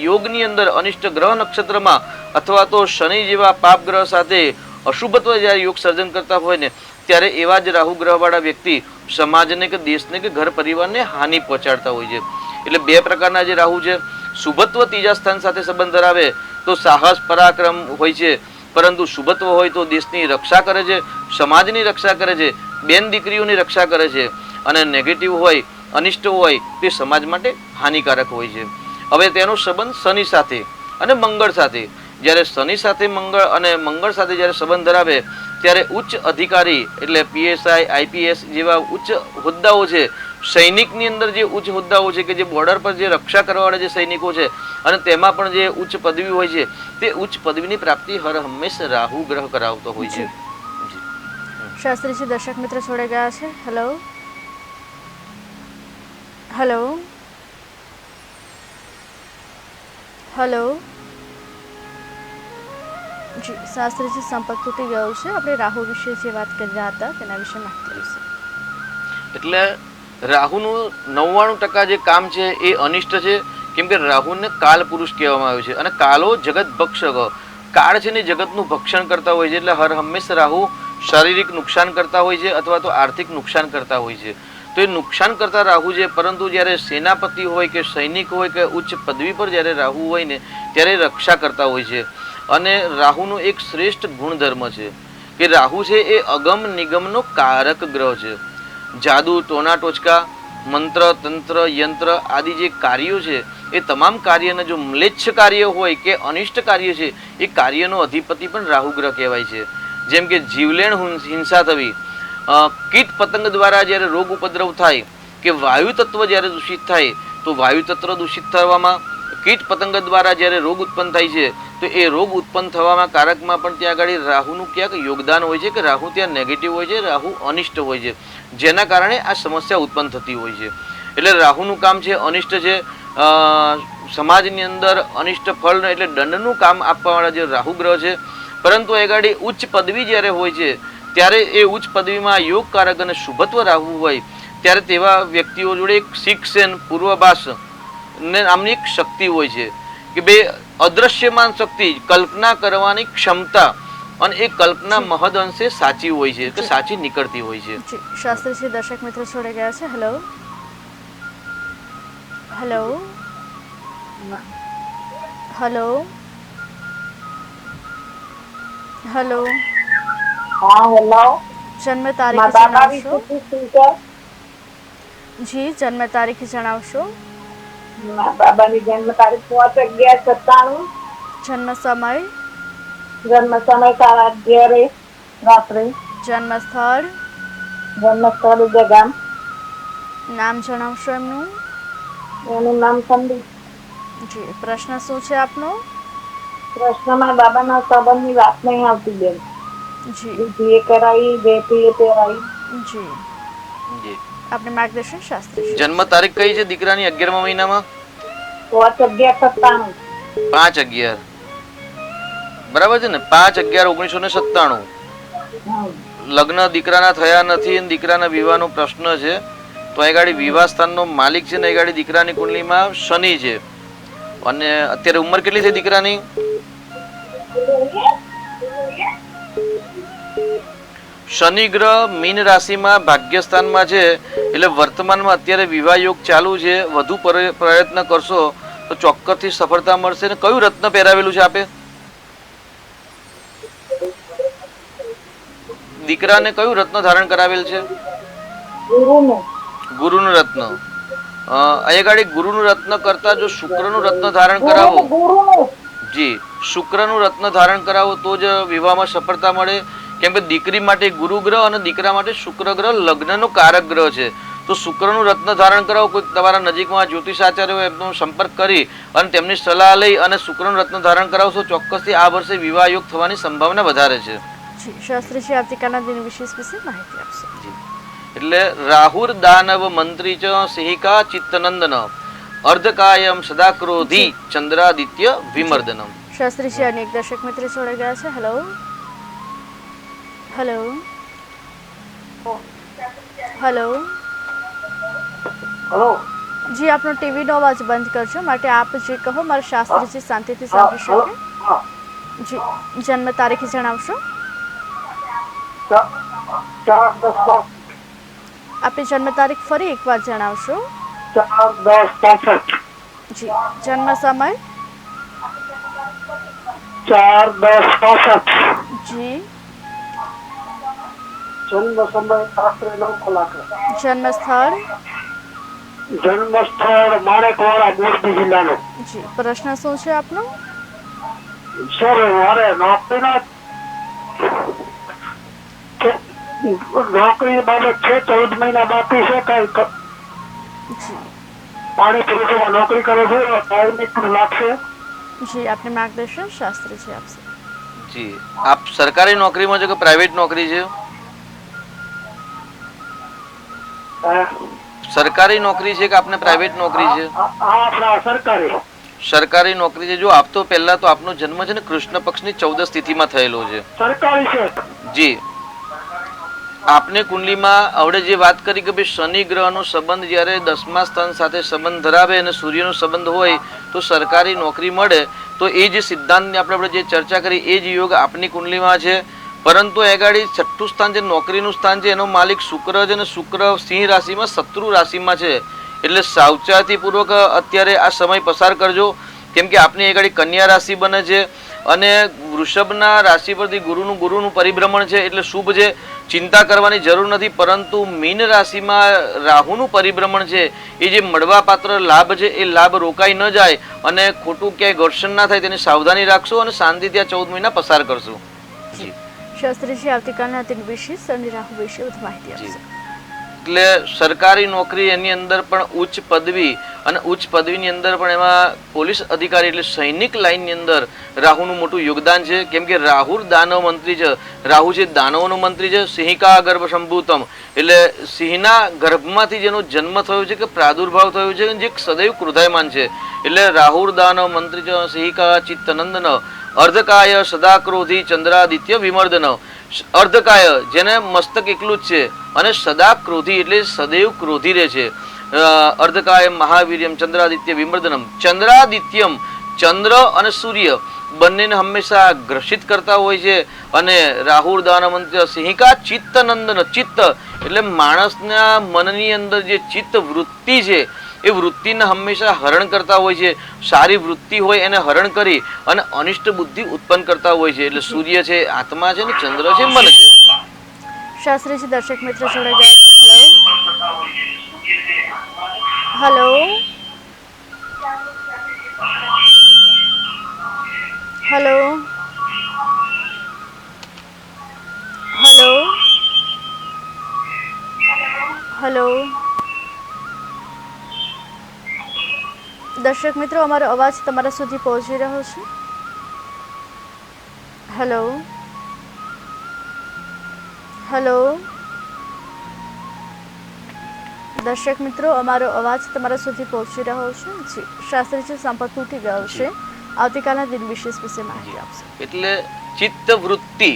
યોગની અંદર અનિષ્ટ ગ્રહ નક્ષત્રમાં અથવા તો શનિ જેવા પાપ ગ્રહ સાથે અશુભત્વ જ્યારે યોગ સર્જન કરતા હોય ને ત્યારે એવા જ રાહુ ગ્રહવાળા વ્યક્તિ સમાજને કે દેશને કે ઘર પરિવારને હાનિ પહોંચાડતા હોય છે. એટલે બે પ્રકારના જે રાહુ છે, શુભત્વ ત્રીજા સ્થાન સાથે સંબંધ ધરાવે તો સાહસ પરાક્રમ હોય છે, પરંતુ શુભત્વ હોય તો દેશની રક્ષા કરે છે, સમાજની રક્ષા કરે છે, બેન દીકરીઓની રક્ષા કરે છે. અને નેગેટિવ હોય, અનિષ્ટ હોય તે સમાજ માટે હાનિકારક હોય છે. હવે તેનો સંબંધ શનિ સાથે અને મંગળ સાથે. જ્યારે શનિ સાથે મંગળ અને મંગળ સાથે જ્યારે સંબંધ ધરાવે ત્યારે ઉચ્ચ અધિકારી એટલે પીએસઆઈ, આઈપીએસ જેવા ઉચ્ચ હોદ્દાઓ છે, સૈનિકની અંદર જે ઉચ્ચ હોદ્દાઓ છે કે જે બોર્ડર પર જે રક્ષા કરવાવાળા જે સૈનિકો છે અને તેમાં પણ જે ઉચ્ચ પદવી હોય છે તે ઉચ્ચ પદવીની પ્રાપ્તિ હર હંમેશા રાહુ ગ્રહ કરાવતો હોય છે. શાસ્ત્રીજી દર્શક મિત્ર જોડે ગયા છે. હેલો હેલો હેલો જી, શાસ્ત્રીજી સંપર્ક તૂટી ગયો છે. આપણે રાહુ વિશે જે વાત કરી રહ્યા હતા તેના વિશે માહિતી લઈશું. એટલે રાહુનું 99% જે કામ છે એ અનિષ્ટ છે, કેમ કે રાહુને કાલ પુરુષ કહેવામાં આવ્યો છે અને કાલો જગત ભક્ષક. કાળ છે ને જગતનું ભક્ષણ કરતા હોય છે. એટલે હર હંમેશા રાહુ શારીરિક નુકસાન કરતા હોય છે અથવા તો આર્થિક નુકસાન કરતા હોય છે. તો એ નુકસાન કરતા રાહુ છે, પરંતુ જ્યારે સેનાપતિ હોય કે સૈનિક હોય કે ઉચ્ચ પદવી પર જ્યારે રાહુ હોય ને ત્યારે રક્ષા કરતા હોય છે. અને રાહુનો એક શ્રેષ્ઠ ગુણધર્મ છે કે રાહુ છે એ અગમ નિગમનો કારક ગ્રહ છે. જાદુ, ટોના ટોચકા, મંત્ર, તંત્ર, યંત્ર આદિ જે કાર્યો છે એ તમામ કાર્યના જો મ્લેચ્છ કાર્ય હોય કે અનિષ્ટ કાર્ય છે એ કાર્યનો અધિપતિ પણ રાહુ ગ્રહ કહેવાય છે. જેમ કે જીવલેણ હિંસા થવી, કીટ પતંગ દ્વારા જ્યારે રોગ ઉપદ્રવ થાય કે વાયુ તત્વ જ્યારે દૂષિત થાય તો વાયુ તત્વ દૂષિત થવામાં, કીટ પતંગ દ્વારા જ્યારે રોગ ઉત્પન્ન થાય છે તો એ રોગ ઉત્પન્ન થવામાં કારકમાં પણ ત્યાં આગળ રાહુનું ક્યાંક યોગદાન હોય છે કે રાહુ ત્યાં નેગેટિવ હોય છે, રાહુ અનિષ્ટ હોય છે, જેના કારણે આ સમસ્યા ઉત્પન્ન થતી હોય છે. એટલે રાહુનું કામ છે અનિષ્ટ છે. સમાજની અંદર અનિષ્ટ ફળ એટલે દંડનું કામ આપવાવાળા જે રાહુ ગ્રહ છે. પરંતુ એ ગાડી ઉચ્ચ પદવી જ્યારે હોય છે ત્યારે એ ઉચ્ચ પદવીમાં યોગકારક અને શુભત્વ રાહુ હોય ત્યારે તેવા વ્યક્તિઓ જોડે એક શિક્ષણ પૂર્વભાસ ને નામની એક શક્તિ હોય છે કે બે અદ્રશ્યમાન શક્તિ, કલ્પના કરવાની ક્ષમતા, અને એ કલ્પના મહદ અંશે સાચી હોય છે કે સાચી નીકળતી હોય છે. જી, શાસ્ત્રીજી દર્શક મિત્રો જોડે ગયા છે. હેલો હેલો હેલો હેલો हाँ हेलो જન્મ તારીખ माँ बाबा જણાવશો? विशेष જી, જન્મ તારીખ જણાવશો? माँ बाबा ની જન્મ તારીખ 5/11/97, જન્મ સમય, જન્મ સમય 11:30 રાત્રે, જન્મ સ્થળ, જન્મ સ્થળ ઉદયગામ, નામ જણાવશો એમનું? એનું નામ સંદીપ. જી, પ્રશ્ન શું છે આપનો? પ્રશ્નમાં બાબાના સંબંધની વાત નહીં આવતી બેન. જી વિધિએ કરાવી, વેપીએ પહેરાવી. જી, જી. આપણે માર્ગદર્શન શાસ્ત્રી જન્મ તારીખ કઈ છે દીકરાની 11મા મહિનામાં? 5/11/97. 5/11 બરાબર છે ને? 5/11/1997. લગ્ન દીકરાના થયા નથી અને દીકરાના વિવાહનો પ્રશ્ન છે. તો એ ગાડી વિવાહ સ્થાનનો માલિક છે ને એ ગાડી દીકરાની કુંડલીમાં શનિ છે. અને અત્યારે ઉંમર કેટલી છે દીકરાની? શનિ ગ્રહ મીન રાશિમાં ભાગ્યસ્થાનમાં છે. એટલે વર્તમાનમાં અત્યારે વિવાહ યોગ ચાલુ છે. વધુ પ્રયત્ન કરશો તો ચોક્કસથી સફળતા મળશે. ને કયું રત્ન પહેરાવેલું છે આપે? દીકરાને કયું રત્ન ધારણ કરાવેલ છે? ગુરુનું રત્ન. અહીંયા ગાડી ગુરુનું રત્ન કરતા જો શુક્રનું રત્ન ધારણ કરાવો, જી, શુક્રનું રત્ન ધારણ કરાવો તો જ વિવાહમાં સફળતા મળે. કેમ કે દીકરી માટે ગુરુ ગ્રહ અને દીકરા માટે શુક્ર ગ્રહ લગ્નનો કારક ગ્રહ છે. તો શુક્રનું રત્ન ધારણ કરાવો, કોઈ તમારા નજીકમાં જ્યોતિષ આચાર્ય હોય એમનો સંપર્ક કરી અને તેમની સલાહ લઈ અને શુક્રનું રત્ન ધારણ કરાવશો, ચોક્કસથી આ વર્ષે વિવાહ યોગ થવાની સંભાવના વધારે છે. જી શાસ્ત્રીજી આવતીકાલના દિન વિશેષ વિશે માહિતી આપશો. એટલે રાહુર દાનવ મંત્રી ચ સિંહિકા ચિત્તનંદન અર્ધકાયમ સદા ક્રોધી ચંદ્રાદિત્ય વિમર્દનમ. શાસ્ત્રીજી અને એક દર્શક મિત્ર જોડાઈ ગયા છે. Hello hello hello hello. જી આપનો ટીવીનો અવાજ બંધ કરજો, માટે આપ જે કહો મારા શાસ્ત્રીજી શાંતિથી સાંભળી શકે. હા. જી જન્મ તારીખ જણાવશો. 4/10/65. આપની જન્મ તારીખ ફરી એકવાર જણાવશો. 4/10/65. જી જન્મ સમય. 4/10/65. જી જન્મ સમય રાત્રે 9 કલાકે. જન્મ સ્થળ. જન્મ સ્થળ માણેકવાડા, મોરબી જિલ્લાનો. જી પ્રશ્ન શું છે આપનો. સર મારે નોકરી બાબત છે. 14 મહિના બાકી છે. કઈ જી પાણી પુરવઠામાં નોકરી કરે છે, ટાઈમિંગ પણ લાગશે. જી આપને માર્ગદર્શન શાસ્ત્રીજી આપશે. જી આપ સરકારી નોકરીમાં છો કે પ્રાઇવેટ નોકરી છે? સરકારી નોકરી છે કે આપને પ્રાઇવેટ નોકરી છે? આપણા સરકારી. સરકારી નોકરી છે. જો આપ તો પહેલા તો આપનો જન્મ છે ને કૃષ્ણ પક્ષની 14 તિથિમાં થયેલો છે. સરકારી છે. જી આપને કુંડલીમાં આવડે જે વાત કરી કે ભાઈ શનિ ગ્રહનો સંબંધ જ્યારે 10મા સ્થાન સાથે સંબંધ ધરાવે અને સૂર્યનો સંબંધ હોય તો સરકારી નોકરી મળે. તો એ જે સિદ્ધાંતની આપણે જે ચર્ચા કરી એ જ યોગ આપની કુંડલીમાં છે. પરંતુ એગાડી 6થું સ્થાન જે નોકરીનું સ્થાન છે એનો માલિક શુક્ર છે અને શુક્ર સિંહ રાશિમાં શત્રુ રાશિમાં છે. એટલે સાવચેતીપૂર્વક અત્યારે આ સમય પસાર કરજો, કેમ કે આપની એગાડી કન્યા રાશિ બને છે અને વૃષભના રાશિ પરથી ગુરુનું પરિભ્રમણ છે એટલે શુભ છે, ચિંતા કરવાની જરૂર નથી. પરંતુ મીન રાશિમાં રાહુનું પરિભ્રમણ છે, એ જે મળવાપાત્ર લાભ છે એ લાભ રોકાઈ ન જાય અને ખોટું ક્યાંય ઘર્ષણ ના થાય તેની સાવધાની રાખશો અને શાંતિથી આ 14 મહિના પસાર કરશો. જી શાસ્ત્રીજી આવતીકાલના દિન વિશેષ અને રાહુ વિશે વધુ માહિતી આપશે. એટલે સરકારી નોકરી એની અંદર પણ ઉચ્ચ પદવી અને ઉચ્ચ પદવીની અંદર પણ એમાં પોલીસ અધિકારી એટલે સૈનિક લાઇનની અંદર રાહુનું મોટું યોગદાન છે. કેમ કે રાહુ દાનવ મંત્રી છે. રાહુ છે દાનવનો મંત્રી છે. સિંહિકા ગર્ભ સંભૂતમ એટલે સિંહના ગર્ભમાંથી જેનો જન્મ થયો છે કે પ્રાદુર્ભાવ થયો છે જે સદૈવ ક્રોધાયમાન છે. એટલે રાહુ દાનવ મંત્રી છે. સિંહિકા ચિત્તનંદન અર્ધકાય સદા ક્રોધી ચંદ્રાદિત્ય વિમર્દન. અર્ધકાય જેને મસ્તક એકલું જ છે અને સદા ક્રોધી એટલે સદૈવ ક્રોધી રહે છે. અર્ધકાય મહાવીર્યમ ચંદ્રાદિત્ય વિમર્દનમ. ચંદ્રાદિત્યમ ચંદ્ર અને સૂર્ય બંનેને હંમેશા ગ્રસિત કરતા હોય છે. અને રાહુ દાન મંત્ર સિંહિકા ચિત્તનંદન. ચિત્ત એટલે માણસના મનની અંદર જે ચિત્ત વૃત્તિ છે એ વૃત્તિને હંમેશા હરણ કરતા હોય છે. સારી વૃત્તિ હોય એને હરણ કરી અને અનિષ્ટ બુદ્ધિ ઉત્પન્ન કરતા હોય છે. એટલે સૂર્ય છે આત્મા છે ને ચંદ્ર છે મન છે. શાસ્ત્રીજી દર્શક મિત્ર જોડાઈ ગયા છે. હેલો હેલો હેલો હેલો દર્શક મિત્રો અમારો અવાજ તમારા સુધી પહોંચી રહ્યો છે. હેલો હેલો દર્શક મિત્રો અમારો અવાજ તમારા સુધી પહોંચી રહ્યો છે. જી શાસ્ત્રીજી સંપર્ક તૂટી ગયો છે. આવતીકાલના દિન વિશેષ વિશે માહિતી આપશે. એટલે ચિત્ત વૃત્તિ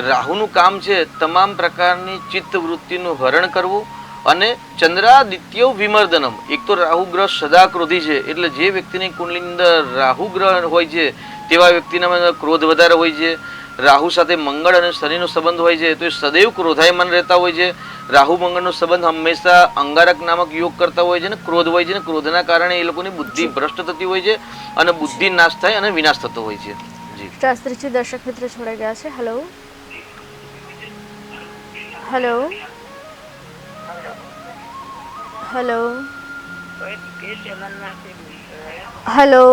રાહુનું કામ છે તમામ પ્રકારની ચિત્ત વૃત્તિનું હરણ કરવું અને ચંદ્રાદિત્ય વિમર્દનમ. એક તો રાહુ ગ્રહ સદા ક્રોધી છે એટલે જે વ્યક્તિની કુંડલીની અંદર રાહુ ગ્રહ હોય છે તેવા વ્યક્તિના અંદર ક્રોધ વધારે હોય છે. રાહુ સાથે મંગળ અને શનિનો સંબંધ હોય છે તો એ સદૈવ ક્રોધાયમાન રહેતા હોય છે. રાહુ મંગળનો સંબંધ હંમેશા અંગારક નામક યોગ કરતા હોય છે ને ક્રોધ હોય છે ને ક્રોધના કારણે એ લોકોની બુદ્ધિ ભ્રષ્ટ થતી હોય છે અને બુદ્ધિ નાશ થાય અને વિનાશ થતો હોય છે. જી શાસ્ત્રીજી દર્શક મિત્ર જોડાઈ ગયા છે. હેલો હેલો હેલો હેલો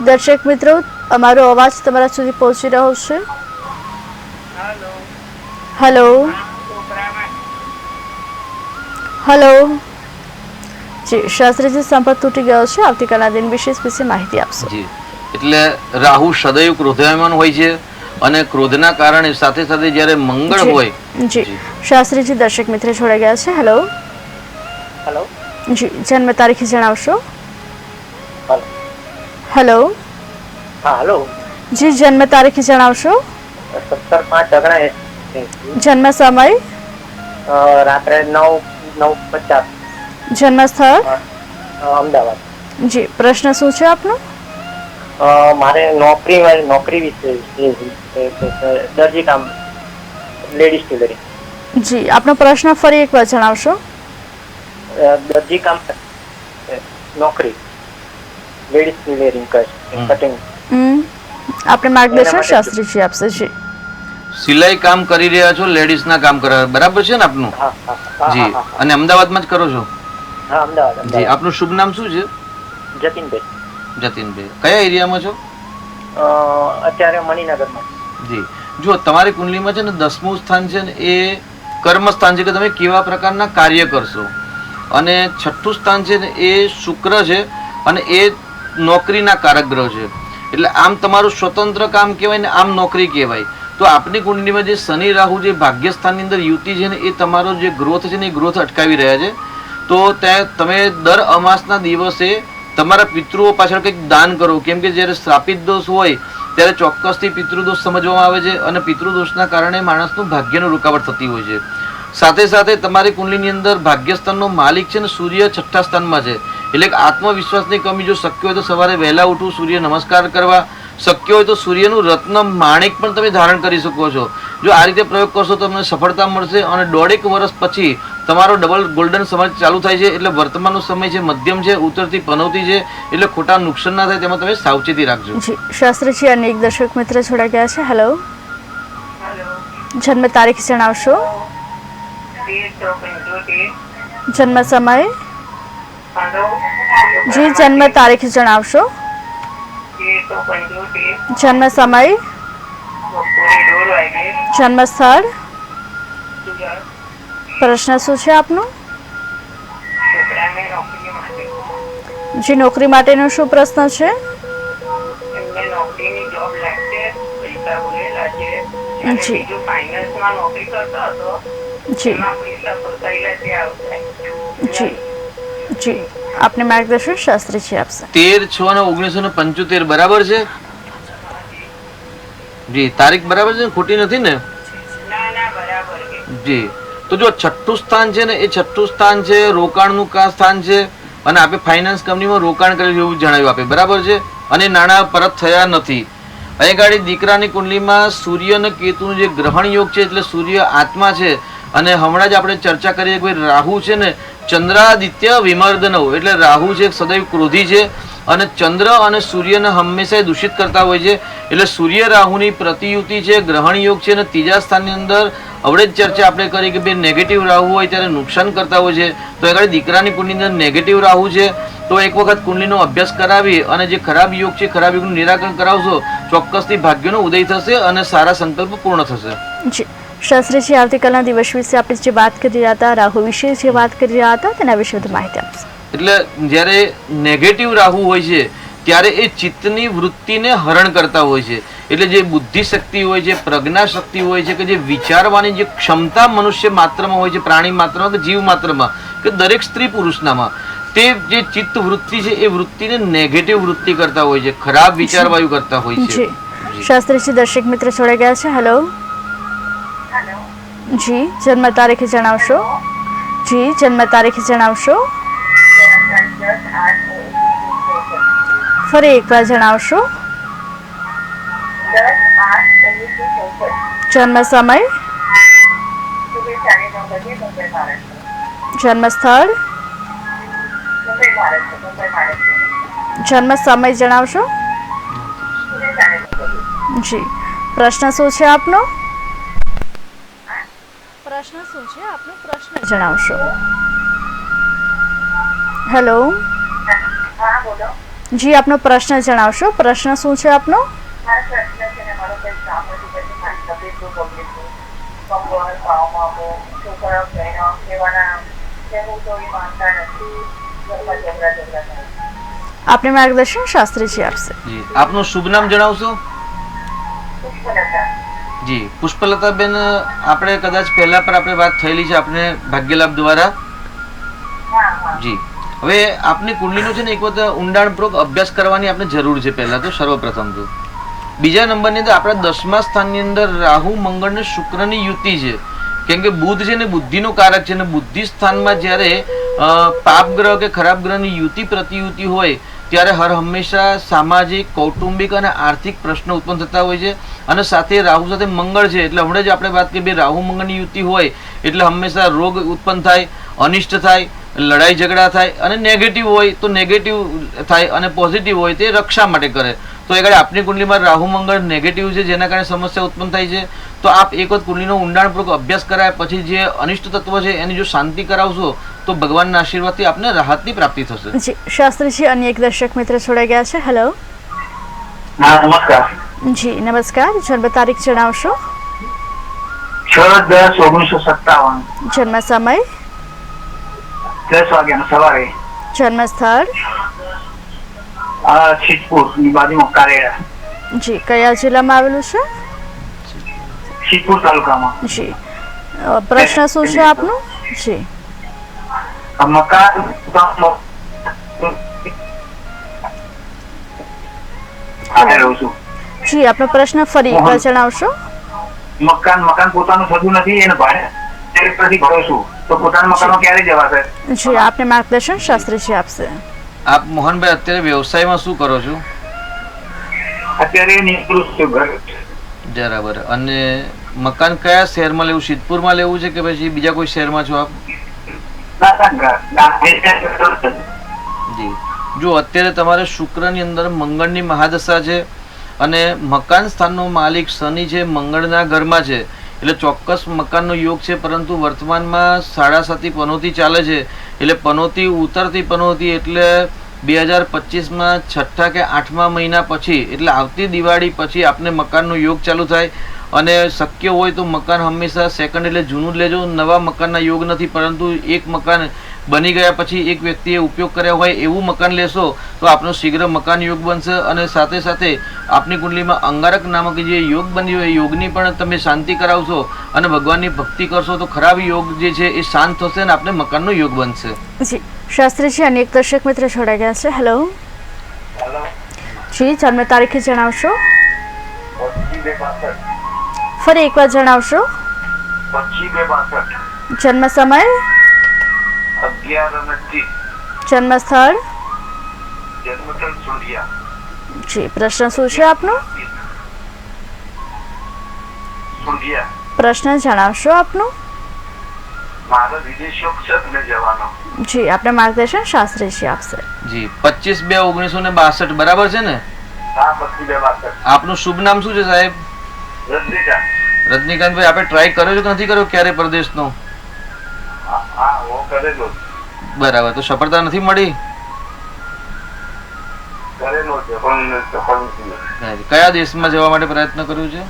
દર્શક મિત્રો અમારો અવાજ તમારા સુધી પહોંચી રહ્યો છે? હેલો હેલો જી શાસ્ત્રીજી સંપર્ક તૂટી ગયો છે. આવતીકાલના દિન વિશેષ વિશે માહિતી આપશો? જી, એટલે રાહુ સદૈવ ક્રોધાયમાન હોય છે અને ક્રોધના કારણે સાથે સાથે જ્યારે મંગળ જી. હોય. જી શાસ્ત્રીજી દર્શક મિત્ર જોડાઈ ગયા છે. હેલો હેલો જી જન્મ તારીખ જણાવશો? હેલો હેલો હા હેલો જી જન્મ તારીખ જણાવશો? 17/5/1980 જન્મ સમય? રાત્રે 9:50 જન્મ સ્થળ? અમદાવાદ. જી પ્રશ્ન શું છે આપનો? મારે નોકરી વિશે દરજી કામ લેડીઝ ટેલરિંગ. જી આપનો પ્રશ્ન ફરી એકવાર જણાવશો? દરજી કામ નોકરી લેડીઝ ટેલરિંગ કટિંગ. આપણે માર્ગદર્શન શાસ્ત્રીજી આપશે. જી સિલાઈ કામ કરી રહ્યા છો, લેડીઝના કામ કરે, બરાબર છે ને આપનું? હા હા હા જી. હા અને અમદાવાદમાં જ કરો છો? હા અમદાવાદ. જી. આપનું શુભ નામ શું છે? જતીનભાઈ. જતીનભાઈ. કયા એરિયામાં છો? અત્યારે મણિનગરમાં. જી. જો તમારી કુંડલીમાં છે ને 10મું સ્થાન છે ને એ કર્મ સ્થાન છે કે તમે કેવા પ્રકારના કાર્ય કરશો, અને 6થું સ્થાન છે ને એ શુક્ર છે અને એ નોકરીના કારક ગ્રહ છે. એટલે આમ તમારું સ્વતંત્ર કામ કહેવાય ને આમ નોકરી કહેવાય. તો આપની કુંડલીમાં જે શનિ રાહુ જે ભાગ્યસ્થાનની અંદર યુતિ છે ને એ તમારો જે ગ્રોથ છે ને એ ગ્રોથ અટકાવી રહ્યા છે. તો ત્યાં તમે દર અમાસના દિવસે તમારા પિતૃઓ પાછળ કંઈક દાન કરો, કેમ કે જ્યારે શ્રાપિત દોષ હોય ત્યારે ચોક્કસથી પિતૃદોષ સમજવામાં આવે છે અને પિતૃદોષના કારણે માણસનું ભાગ્યનું રૂકાવટ થતી હોય છે. સાથે સાથે તમારી કુંડલીની અંદર ભાગ્યસ્થાનનો માલિક છે ને સૂર્ય 6થા સ્થાનમાં છે. એટલે કે આત્મવિશ્વાસની કમી, જો શક્ય હોય તો સવારે વહેલા ઉઠવું, સૂર્ય નમસ્કાર કરવા, શક્ય હોય તો સૂર્યનું રત્ન માણિક પણ તમે ધારણ કરી શકો છો. જો આ રીતે પ્રયોગ કરશો તો તમને સફળતા મળશે અને 1.5 વર્ષ પછી તમારો ડબલ ગોલ્ડન સમય ચાલુ થાય છે. એટલે વર્તમાનનો સમય છે મધ્યમ છે, ઉત્તરથી પનવતી છે, એટલે ખોટા નુકસાન ના થાય તેમાં તમે સાવચેતી રાખજો. જી શાસ્ત્રીજી અને એક દર્શક મિત્ર જોડાઈ ગયા છે. હેલો જન્મ તારીખ જણાવશો? જન્મ સમય? જી જન્મ તારીખ જણાવશો? જન્મ સમય? જન્મ સ્થળ? પ્રશ્ન શું છે આપનો? જી નોકરી માટેનો શું પ્રશ્ન છે? જી જી જી જી આપને માર્ગદર્શન શાસ્ત્રીજી આપશે. 13/6/1975 બરાબર છે? જી. તારીખ બરાબર છે? ખોટી નથી ને? જી. તો જો 6થું સ્થાન છે ને એ 6થું સ્થાન છે રોકાણનું સ્થાન છે અને આપણે ફાઇનાન્સ કંપનીમાં રોકાણ કરેલું એવું જણાવ્યું આપે, બરાબર છે? અને નાણાં પરત થયા નથી. અહીં ગાડી દીકરાની કુંડલીમાં સૂર્ય અને કેતુનું જે ગ્રહણ યોગ છે, એટલે સૂર્ય આત્મા છે અને હમણાં જ આપણે ચર્ચા કરીએ કે રાહુ છે ને ચંદ્રાદિત્ય વિમર્દનવ, એટલે રાહુ છે સદૈવ ક્રોધી છે અને ચંદ્ર અને સૂર્યને હંમેશા દૂષિત કરતા હોય છે. એટલે સૂર્ય રાહુની પ્રતિયુતિ છે, ગ્રહણ યોગ છે અને ત્રીજા સ્થાનની અંદર હવે જ ચર્ચા આપણે કરી કે ભાઈ નેગેટિવ રાહુ હોય ત્યારે નુકસાન કરતા હોય છે. તો આગળ દીકરાની કુંડલીની અંદર નેગેટિવ રાહુ છે, તો એક વખત કુંડલીનો અભ્યાસ કરાવી અને જે ખરાબ યોગ છે ખરાબ યોગનું નિરાકરણ કરાવશો, ચોક્કસથી ભાગ્યનો ઉદય થશે અને સારા સંકલ્પ પૂર્ણ થશે. જી શાસ્ત્રીજી આવતીકાલના દિવસ વિશે આપણે જે વાત કરી રહ્યા હતા, રાહુ વિશે જે વાત કરી રહ્યા હતા તેના વિશે વધુ માહિતી આપશે. એટલે જ્યારે નેગેટિવ રાહુ હોય છે ત્યારે એ ચિત્તની વૃત્તિને હરણ કરતા હોય છે. એટલે જે બુદ્ધિ શક્તિ હોય છે, પ્રજ્ઞા શક્તિ હોય છે, કે જે વિચારવાની જે ક્ષમતા મનુષ્ય માત્રમાં હોય છે, પ્રાણી માત્રમાં કે જીવ માત્રમાં કે દરેક સ્ત્રી પુરુષનામાં, તે જે ચિત્ત વૃત્તિ છે એ વૃત્તિને નેગેટિવ વૃત્તિ કરતા હોય છે, ખરાબ વિચારવાયુ કરતા હોય છે. જી શાસ્ત્રીજી દર્શક મિત્ર જોડાઈ ગયા છે. હેલો જી જન્મ તારીખ જણાવશો? જી જન્મ તારીખ જણાવશો? ફરી એકવાર જણાવશો? જન્મ સમય? જન્મ સ્થળ? જન્મ સમય જણાવશો? જી પ્રશ્ન શું છે આપનો? પ્રશ્ન શું છે આપનો? પ્રશ્ન જણાવશો? હેલો જી આપનો પ્રશ્ન જણાવશો. પ્રશ્ન શું છે આપનો? મારા પ્રશ્ન છે ને મારો કંઈ કામ નથી પછી મારી તબિયત બહુ બગડી છે. કમર ખાવામાં બહુ છોકરા બહેનો કહેવાના કે હું તો એ માનતા નથી. ઘરમાં ઝઘડા થાય. આપને માર્ગદર્શન શાસ્ત્રીજી આપશે. જી આપનું શુભ નામ જણાવશો? પુષ્પલતા. જી પુષ્પલતાબેન, આપણે કદાચ પહેલા પર આપણે વાત થયેલી છે આપણે ભાગ્યલાભ દ્વારા. હા હા જી હવે આપની કુંડલીનો છે ને એક વખત ઊંડાણપૂર્વક અભ્યાસ કરવાની આપણે જરૂર છે. પહેલા તો સર્વપ્રથમ તો બીજા નંબરની અંદર આપણા 10મા સ્થાનની અંદર રાહુ મંગળ ને શુક્રની યુતિ છે. કેમ કે બુધ છે ને બુદ્ધિનો કારક છે, ને બુદ્ધિ સ્થાનમાં જ્યારે પાપ ગ્રહ કે ખરાબ ગ્રહની યુતિ પ્રતિયુતિ હોય ત્યારે હર હંમેશા સામાજિક, કૌટુંબિક અને આર્થિક પ્રશ્નો ઉત્પન્ન થતા હોય છે. અને સાથે રાહુ સાથે મંગળ છે એટલે હમણાં જ આપણે વાત કરી, રાહુ મંગળની યુતિ હોય એટલે હંમેશા રોગ ઉત્પન્ન થાય, અનિષ્ટ થાય, લડાઈ ઝઘડા થાય, અને નેગેટિવ હોય તો નેગેટિવ થાય અને પોઝિટિવ હોય તે રક્ષા માટે કરે. તો એ આપની કુંડલીમાં રાહુ મંગળ નેગેટિવ છે જેના કારણે સમસ્યા ઉત્પન્ન થાય છે. તો આપ એક વખત કુંડલીનો ઊંડાણપૂર્વક અભ્યાસ કરાય પછી જે અનિષ્ટ તત્વ છે એની જો શાંતિ કરાવશો તો ભગવાનના આશીર્વાદથી આપને રાહતની પ્રાપ્તિ થશે. જી શાસ્ત્રીજી, અન્ય એક દર્શક મિત્ર જોડાઈ ગયા છે. હેલો. હા નમસ્કાર. જી નમસ્કાર. જન્મ તારીખ જણાવશો? 6/10/1957. જન્મ સમય? 10 વાગ્યાના સવારે. જન્મ સ્થળ? સિદ્ધપુર ની બાજુમાં કારેડા. જી કયા જિલ્લામાં આવેલું છે? સિદ્ધપુર તાલુકામાં. જી પ્રશ્ન શું છે આપનો? જી આ મકાન ભાડે રહું છું. જી આપનો પ્રશ્ન ફરી એકવાર જણાવશો? મકાન પોતાનું થતું નથી એને ભાડે પરથી ભરું છું તો પોતાના મકાનમાં ક્યારે જવાશે? જી આપને માર્ગદર્શન શાસ્ત્રીજી આપશે. આપ મોહનભાઈ અત્યારે વ્યવસાયમાં શું કરો છો? અત્યારે નિવૃત્ત છું ઘરે. બરાબર. અને મકાન કયા શહેરમાં લેવું? સિદ્ધપુરમાં લેવું છે કે પછી બીજા કોઈ શહેરમાં છો આપ? જી જો અત્યારે તમારે શુક્રની અંદર મંગળની મહાદશા છે અને મકાન સ્થાનનો માલિક શનિ છે, મંગળના ઘરમાં છે એટલે ચોક્કસ મકાનનો યોગ છે. પરંતુ વર્તમાનમાં 7.5 પનોતી ચાલે છે એટલે પનોતી ઉતરતી પનોતી એટલે 2025માં 6ઠા કે 8મા મહિના પછી એટલે આવતી દિવાળી પછી આપને મકાનનો યોગ ચાલુ થાય. અને શક્ય હોય તો મકાન હંમેશા સેકન્ડ એટલે જૂનું જ લેજો. નવા મકાનના યોગ નથી, પરંતુ એક મકાન બની ગયા પછી એક વ્યક્તિએ ઉપયોગ કર્યા હોય એવું મકાન લેશો તો આપનો શીઘ્ર મકાન યોગ બનશે. અને સાથે સાથે આપની કુંડલીમાં અંગારક નામક જે યોગ બન્યો એ યોગની પણ તમે શાંતિ કરાવશો અને ભગવાનની ભક્તિ કરશો તો ખરાબ યોગ જે છે એ શાંત થશે અને આપને મકાનનો યોગ બનશે. જી શાસ્ત્રીજી, અન્ય એક દર્શક મિત્ર જોડાઈ ગયા છે. હેલો. જી જન્મ તારીખ જણાવશો? ફરી એકવાર જણાવશો? 25/2/62. જન્મ સમય? 11:30. જન્મ સ્થળ? જન્મસ્થળ સુંઢિયા. જી પ્રશ્ન શું છે આપનો? સુંઢિયા. પ્રશ્ન જણાવશો આપનો? મારો વિદેશ શોખ છે ને જવાનો. જી આપને માર્ગદર્શન શાસ્ત્રીજી આપશે. જી 25/2/1962 બરાબર છે ને? હા 25/2/62. આપનું શુભ નામ શું છે સાહેબ? રજનીકાંત. રજનીકાંતભાઈ, આપણે ટ્રાય કર્યો છે કે નથી કર્યો ક્યારે પરદેશનો? હા હું કરેલો. બરાબર. તો સફળતા નથી મળી? કરેલો છે પણ સફળ નથી. કયા દેશમાં જવા માટે પ્રયત્ન કર્યો છે?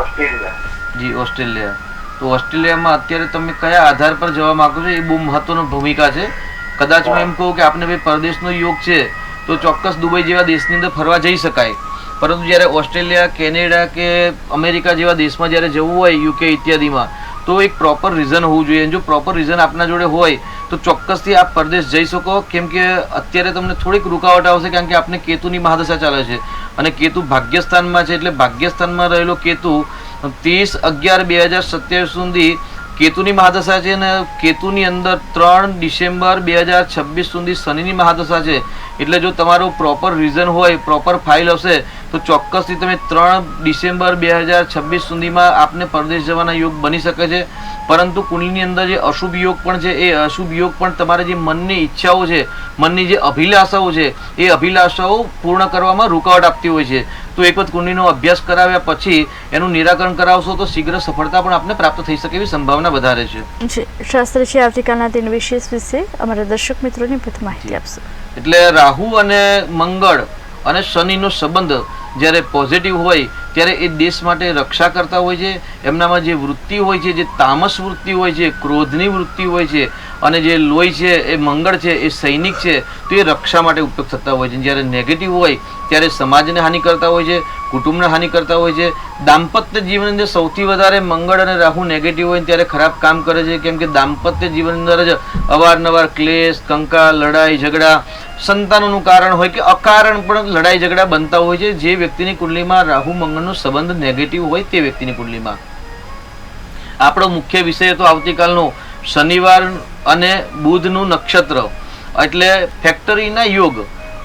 ઓસ્ટ્રેલિયા. જી ઓસ્ટ્રેલિયા. તો ઓસ્ટ્રેલિયામાં અત્યારે તમે કયા આધાર પર જવા માંગો છો એ બહુ મહત્વની ભૂમિકા છે. કદાચ હું એમ કહું કે આપણે ભાઈ પરદેશનો યોગ છે તો ચોક્કસ દુબઈ જેવા દેશની અંદર ફરવા જઈ શકાય. પરંતુ જ્યારે ઓસ્ટ્રેલિયા, કેનેડા કે અમેરિકા જેવા દેશમાં જ્યારે જવું હોય, યુકે ઇત્યાદિમાં, તો એક પ્રોપર રીઝન હોવું જોઈએ. જો પ્રોપર રીઝન આપના જોડે હોય તો ચોક્કસથી આપ પરદેશ જઈ શકો. કેમ કે અત્યારે તમને થોડીક રૂકાવટ આવશે કારણ કે આપને કેતુની મહાદશા ચાલે છે અને કેતુ ભાગ્યસ્થાનમાં છે. એટલે ભાગ્યસ્થાનમાં રહેલો કેતુ 30/11/2027 સુધી કેતુની મહાદશા છે અને કેતુની અંદર 3 ડિસેમ્બર 2026 સુધી શનિની મહાદશા છે. એટલે જો તમારું પ્રોપર રીઝન હોય, પ્રોપર ફાઇલ હશે તો ચોક્કસથી તમે 3 ડિસેમ્બર 2026 સુધીમાં આપને પરદેશ જવાના યોગ બની શકે છે. પરંતુ કુંડલીની અંદર જે અશુભ યોગ પણ છે એ અશુભ યોગ પણ તમારે જે મનની ઈચ્છાઓ છે, મનની જે અભિલાષાઓ છે એ અભિલાષાઓ પૂર્ણ કરવામાં રૂકાવટ આપતી હોય છે. તો એક વખત કુંડલીનો અભ્યાસ કરાવ્યા પછી એનું નિરાકરણ કરાવશો તો શીઘ્ર સફળતા પણ આપને પ્રાપ્ત થઈ શકે એવી સંભાવના વધારે છે. જી શાસ્ત્રીજી આવતીકાલના દિન વિશેષ વિશે અમારા દર્શક મિત્રોને વધુ માહિતી આપશો. એટલે રાહુ અને મંગળ અને શનિનો સંબંધ જ્યારે પોઝિટિવ હોય ત્યારે એ દેશ માટે રક્ષા કરતા હોય છે. એમનામાં જે વૃત્તિ હોય છે, જે તામસ વૃત્તિ હોય છે, ક્રોધની વૃત્તિ હોય છે, અને જે લોહી છે એ મંગળ છે, એ સૈનિક છે, તો એ રક્ષા માટે ઉપયોગ થતા હોય છે. જ્યારે નેગેટિવ હોય ત્યારે સમાજને હાનિ કરતા હોય છે, કુટુંબને હાનિ કરતા હોય છે. દાંપત્ય જીવન અંદર સૌથી વધારે મંગળ અને રાહુ નેગેટિવ હોય ત્યારે ખરાબ કામ કરે છે. કેમ કે દાંપત્ય જીવન અંદર જ અવારનવાર ક્લેશ, કંકાળ, લડાઈ ઝઘડા, સંતાનોનું કારણ હોય કે અકારણ પણ લડાઈ ઝઘડા બનતા હોય છે. જે વ્યક્તિની કુંડલીમાં રાહુ મંગળનો સંબંધ નેગેટિવ હોય તે વ્યક્તિની કુંડલીમાં. આપણો મુખ્ય વિષય હતો આવતીકાલનો શનિવાર અને બુધનું નક્ષત્ર, એટલે ફેક્ટરીના યોગ,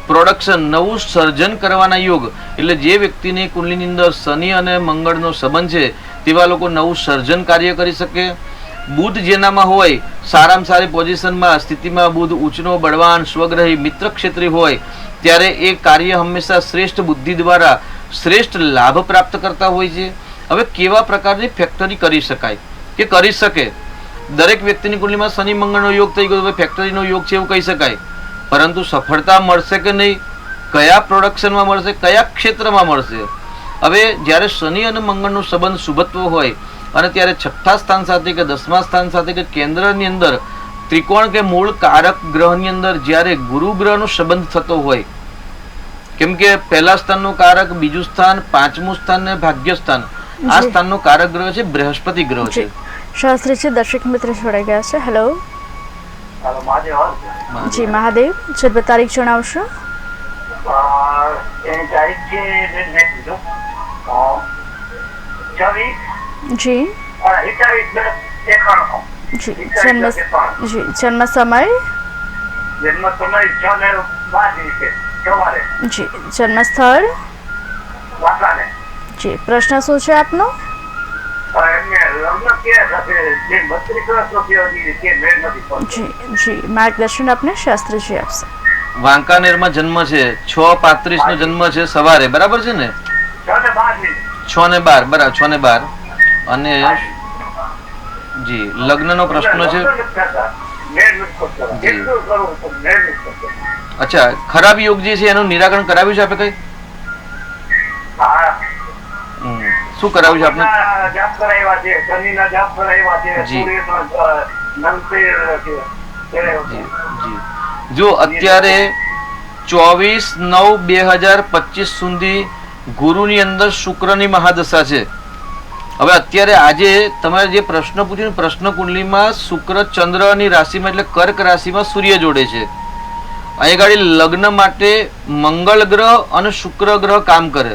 પ્રોડક્શન, નવું સર્જન કરવાના યોગ. એટલે જે વ્યક્તિની કુંડલીની અંદર શનિ અને મંગળનો સંબંધ છે તેવા લોકો નવું સર્જન કાર્ય કરી શકે. બુધ જેનામાં હોય, સારામાં સારી પોઝિશનમાં સ્થિતિમાં બુધ ઉચ્ચનો, બળવાન, સ્વગ્રહી, મિત્ર ક્ષેત્રી હોય ત્યારે એ કાર્ય હંમેશા શ્રેષ્ઠ બુદ્ધિ દ્વારા શ્રેષ્ઠ લાભ પ્રાપ્ત કરતા હોય છે. હવે કેવા પ્રકારની ફેક્ટરી કરી શકાય કે કરી શકે? દરેક વ્યક્તિની કુંડલીમાં શનિ મંગળનો યોગ થઈ ગયો, ફેક્ટરીનો યોગ છે એવું કહી શકાય. પરંતુ સફળતા મળશે કે નહીં, કયા પ્રોડક્શનમાં મળશે, કયા ક્ષેત્રમાં મળશે? હવે જ્યારે શનિ અને મંગળનો સંબંધ શુભત્વ હોય અને ત્યારે છઠ્ઠા સ્થાન સાથે કે 10મા સ્થાન સાથે કે કેન્દ્રની અંદર ત્રિકોણ કે મૂળ કારક ગ્રહની અંદર જ્યારે ગુરુ ગ્રહનો સંબંધ થતો હોય, કેમ કે પહેલા સ્થાનનું કારક, બીજું સ્થાન, 5મું સ્થાન ને ભાગ્ય સ્થાન, આ સ્થાનનો કારક ગ્રહ છે બૃહસ્પતિ ગ્રહ છે. શાસ્ત્રીજી દર્શક મિત્ર જોડાઈ ગયા છે. હેલો હાલો મહાદેવ. જી મહાદેવ, જન્મ તારીખ જણાવશો? એની તારીખ છે મેં કીધું 24 જી 28 જી જન્મ સમય? જન્મ સમય 6 ને 12 સવારે. જી જન્મ સ્થળ? વાસણાને. જી પ્રશ્ન શું છે આપનો? એમને લગ્ન ક્યાં થશે? જે 32 વર્ષનો થયો છે તે મેળ નથી પડતો. જી જી માર્ગદર્શન આપને શાસ્ત્રીજી આપશે. વાંકાનેરમાં જન્મ છે, 6:35 નો જન્મ છે સવારે, બરાબર છે ને? 6 ને 12. 6 ને 12, બરાબર, 6 ને 12. અને જી લગ્નનો પ્રશ્ન છે. અચ્છા, ખરાબ યોગ જે છે એનું નિરાકરણ કરાવ્યું છે આપે કઈ? શું કરાવ્યું છે આપને? જાપ કરાવ્યા છે, શનિના જાપ કરાવ્યા છે, જી. સૂર્યનો નમસ્તે છે. જી જો અત્યારે 24/9/2025 સુધી ગુરુની અંદર શુક્રની મહાદશા છે. હવે અત્યારે આજે તમારે જે પ્રશ્ન પૂછ્યો, પ્રશ્ન કુંડલીમાં શુક્ર ચંદ્રની રાશિમાં એટલે કર્ક રાશિમાં સૂર્ય જોડે છે. અહીં ગાડી લગ્ન માટે મંગળ ગ્રહ અને શુક્ર ગ્રહ કામ કરે.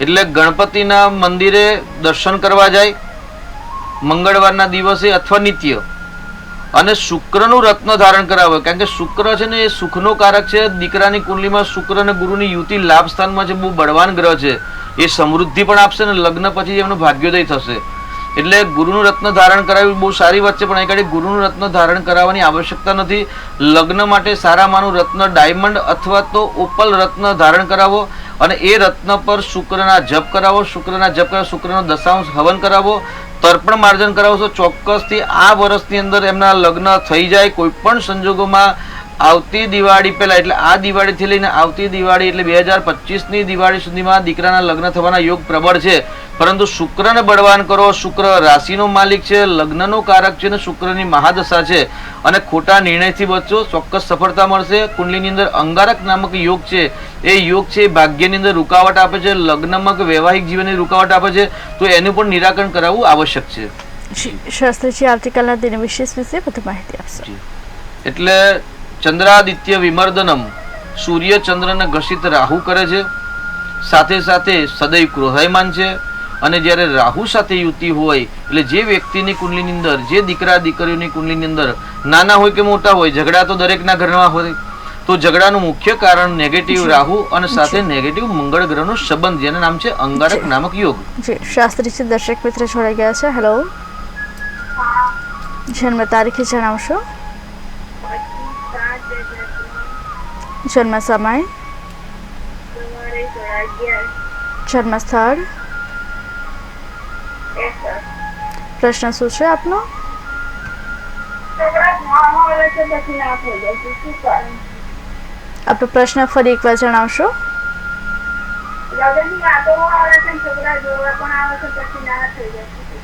એટલે ગણપતિના મંદિરે દર્શન કરવા જાય મંગળવારના દિવસે અથવા નિત્ય, અને શુક્રનું રત્ન ધારણ કરાવે. કારણ કે શુક્ર છે ને એ સુખનો કારક છે. દીકરાની કુંડલીમાં શુક્ર અને ગુરુની યુતિ લાભ સ્થાનમાં છે, બહુ બળવાન ગ્રહ છે. એ સમૃદ્ધિ પણ આપશે ને લગ્ન પછી એમનો ભાગ્યોદય થશે. એટલે ગુરુનું રત્ન ધારણ કરાવ્યું બહુ સારી વાત છે, પણ અહીં ગુરુનું રત્ન ધારણ કરાવવાની આવશ્યકતા નથી. લગ્ન માટે સારામાંનું રત્ન ડાયમંડ અથવા તો ઓપલ રત્ન ધારણ કરાવો અને એ રત્ન પર શુક્રના જપ કરાવો. શુક્રના જપ કરાવો, શુક્રનો દશાંશ હવન કરાવો, તર્પણ માર્જન કરાવો છો. ચોક્કસથી આ વર્ષની અંદર એમના લગ્ન થઈ જાય. કોઈ પણ સંજોગોમાં આવતી દિવાળી પહેલા, એટલે આ દિવાળીથી લઈને આવતી દિવાળી એટલે 2025ની દિવાળી સુધીમાં દીકરાના લગ્ન થવાના યોગ પ્રબળ છે. પરંતુ શુક્રને બળવાન કરો. શુક્ર રાશિનો માલિક છે, લગ્નનો કારક છે અને શુક્રની મહાદશા છે. અને ખોટા નિર્ણયથી બચો, ચોક્કસ સફળતા મળશે. કુંડલીની અંદર અંગારક નામક યોગ છે, એ યોગ છે ભાગ્યની અંદર રૂકાવટ આપે છે, લગ્નમાં કે વૈવાહિક જીવનની રૂકાવટ આપે છે. તો એનું પણ નિરાકરણ કરાવવું આવશ્યક છે. શાસ્ત્રીજી આવતીકાલના દિન વિશેષ વિશે વધુ માહિતી આપશે. એટલે ચંદ્રાદિત્ય વિમર્દનમ, સૂર્ય ચંદ્રને ઘસિત રાહુ કરે છે. સાથે સાથે સદૈવ ક્રોધાયમાન છે. અને જ્યારે રાહુ સાથે યુતિ હોય એટલે જે વ્યક્તિની કુંડલીની અંદર, જે દીકરા દીકરીઓની કુંડલીની અંદર નાના હોય કે મોટા હોય, ઝઘડા તો દરેકના ઘરમાં હોય, તો ઝઘડાનું મુખ્ય કારણ નેગેટિવ રાહુ અને સાથે નેગેટિવ મંગળ ગ્રહનો સંબંધ, જેનું નામ છે અંગારક નામક યોગ. જી શાસ્ત્રીજી દર્શક મિત્ર જોડાઈ ગયા છે. હેલો જન્મ તારીખ જણાવશો? જન્મ સમય? જન્મસ્થળ? એ સર પ્રશ્ન શું છે આપનો? છોકરા ભણવામાં આવે છે પછી ના થઈ જાય છે, શું કારણ? આપનો પ્રશ્ન ફરી એકવાર જણાવશો? લગ્નની વાતો આવે છે ને છોકરા જોવા પણ આવે છે પછી ના થઈ જાય છે.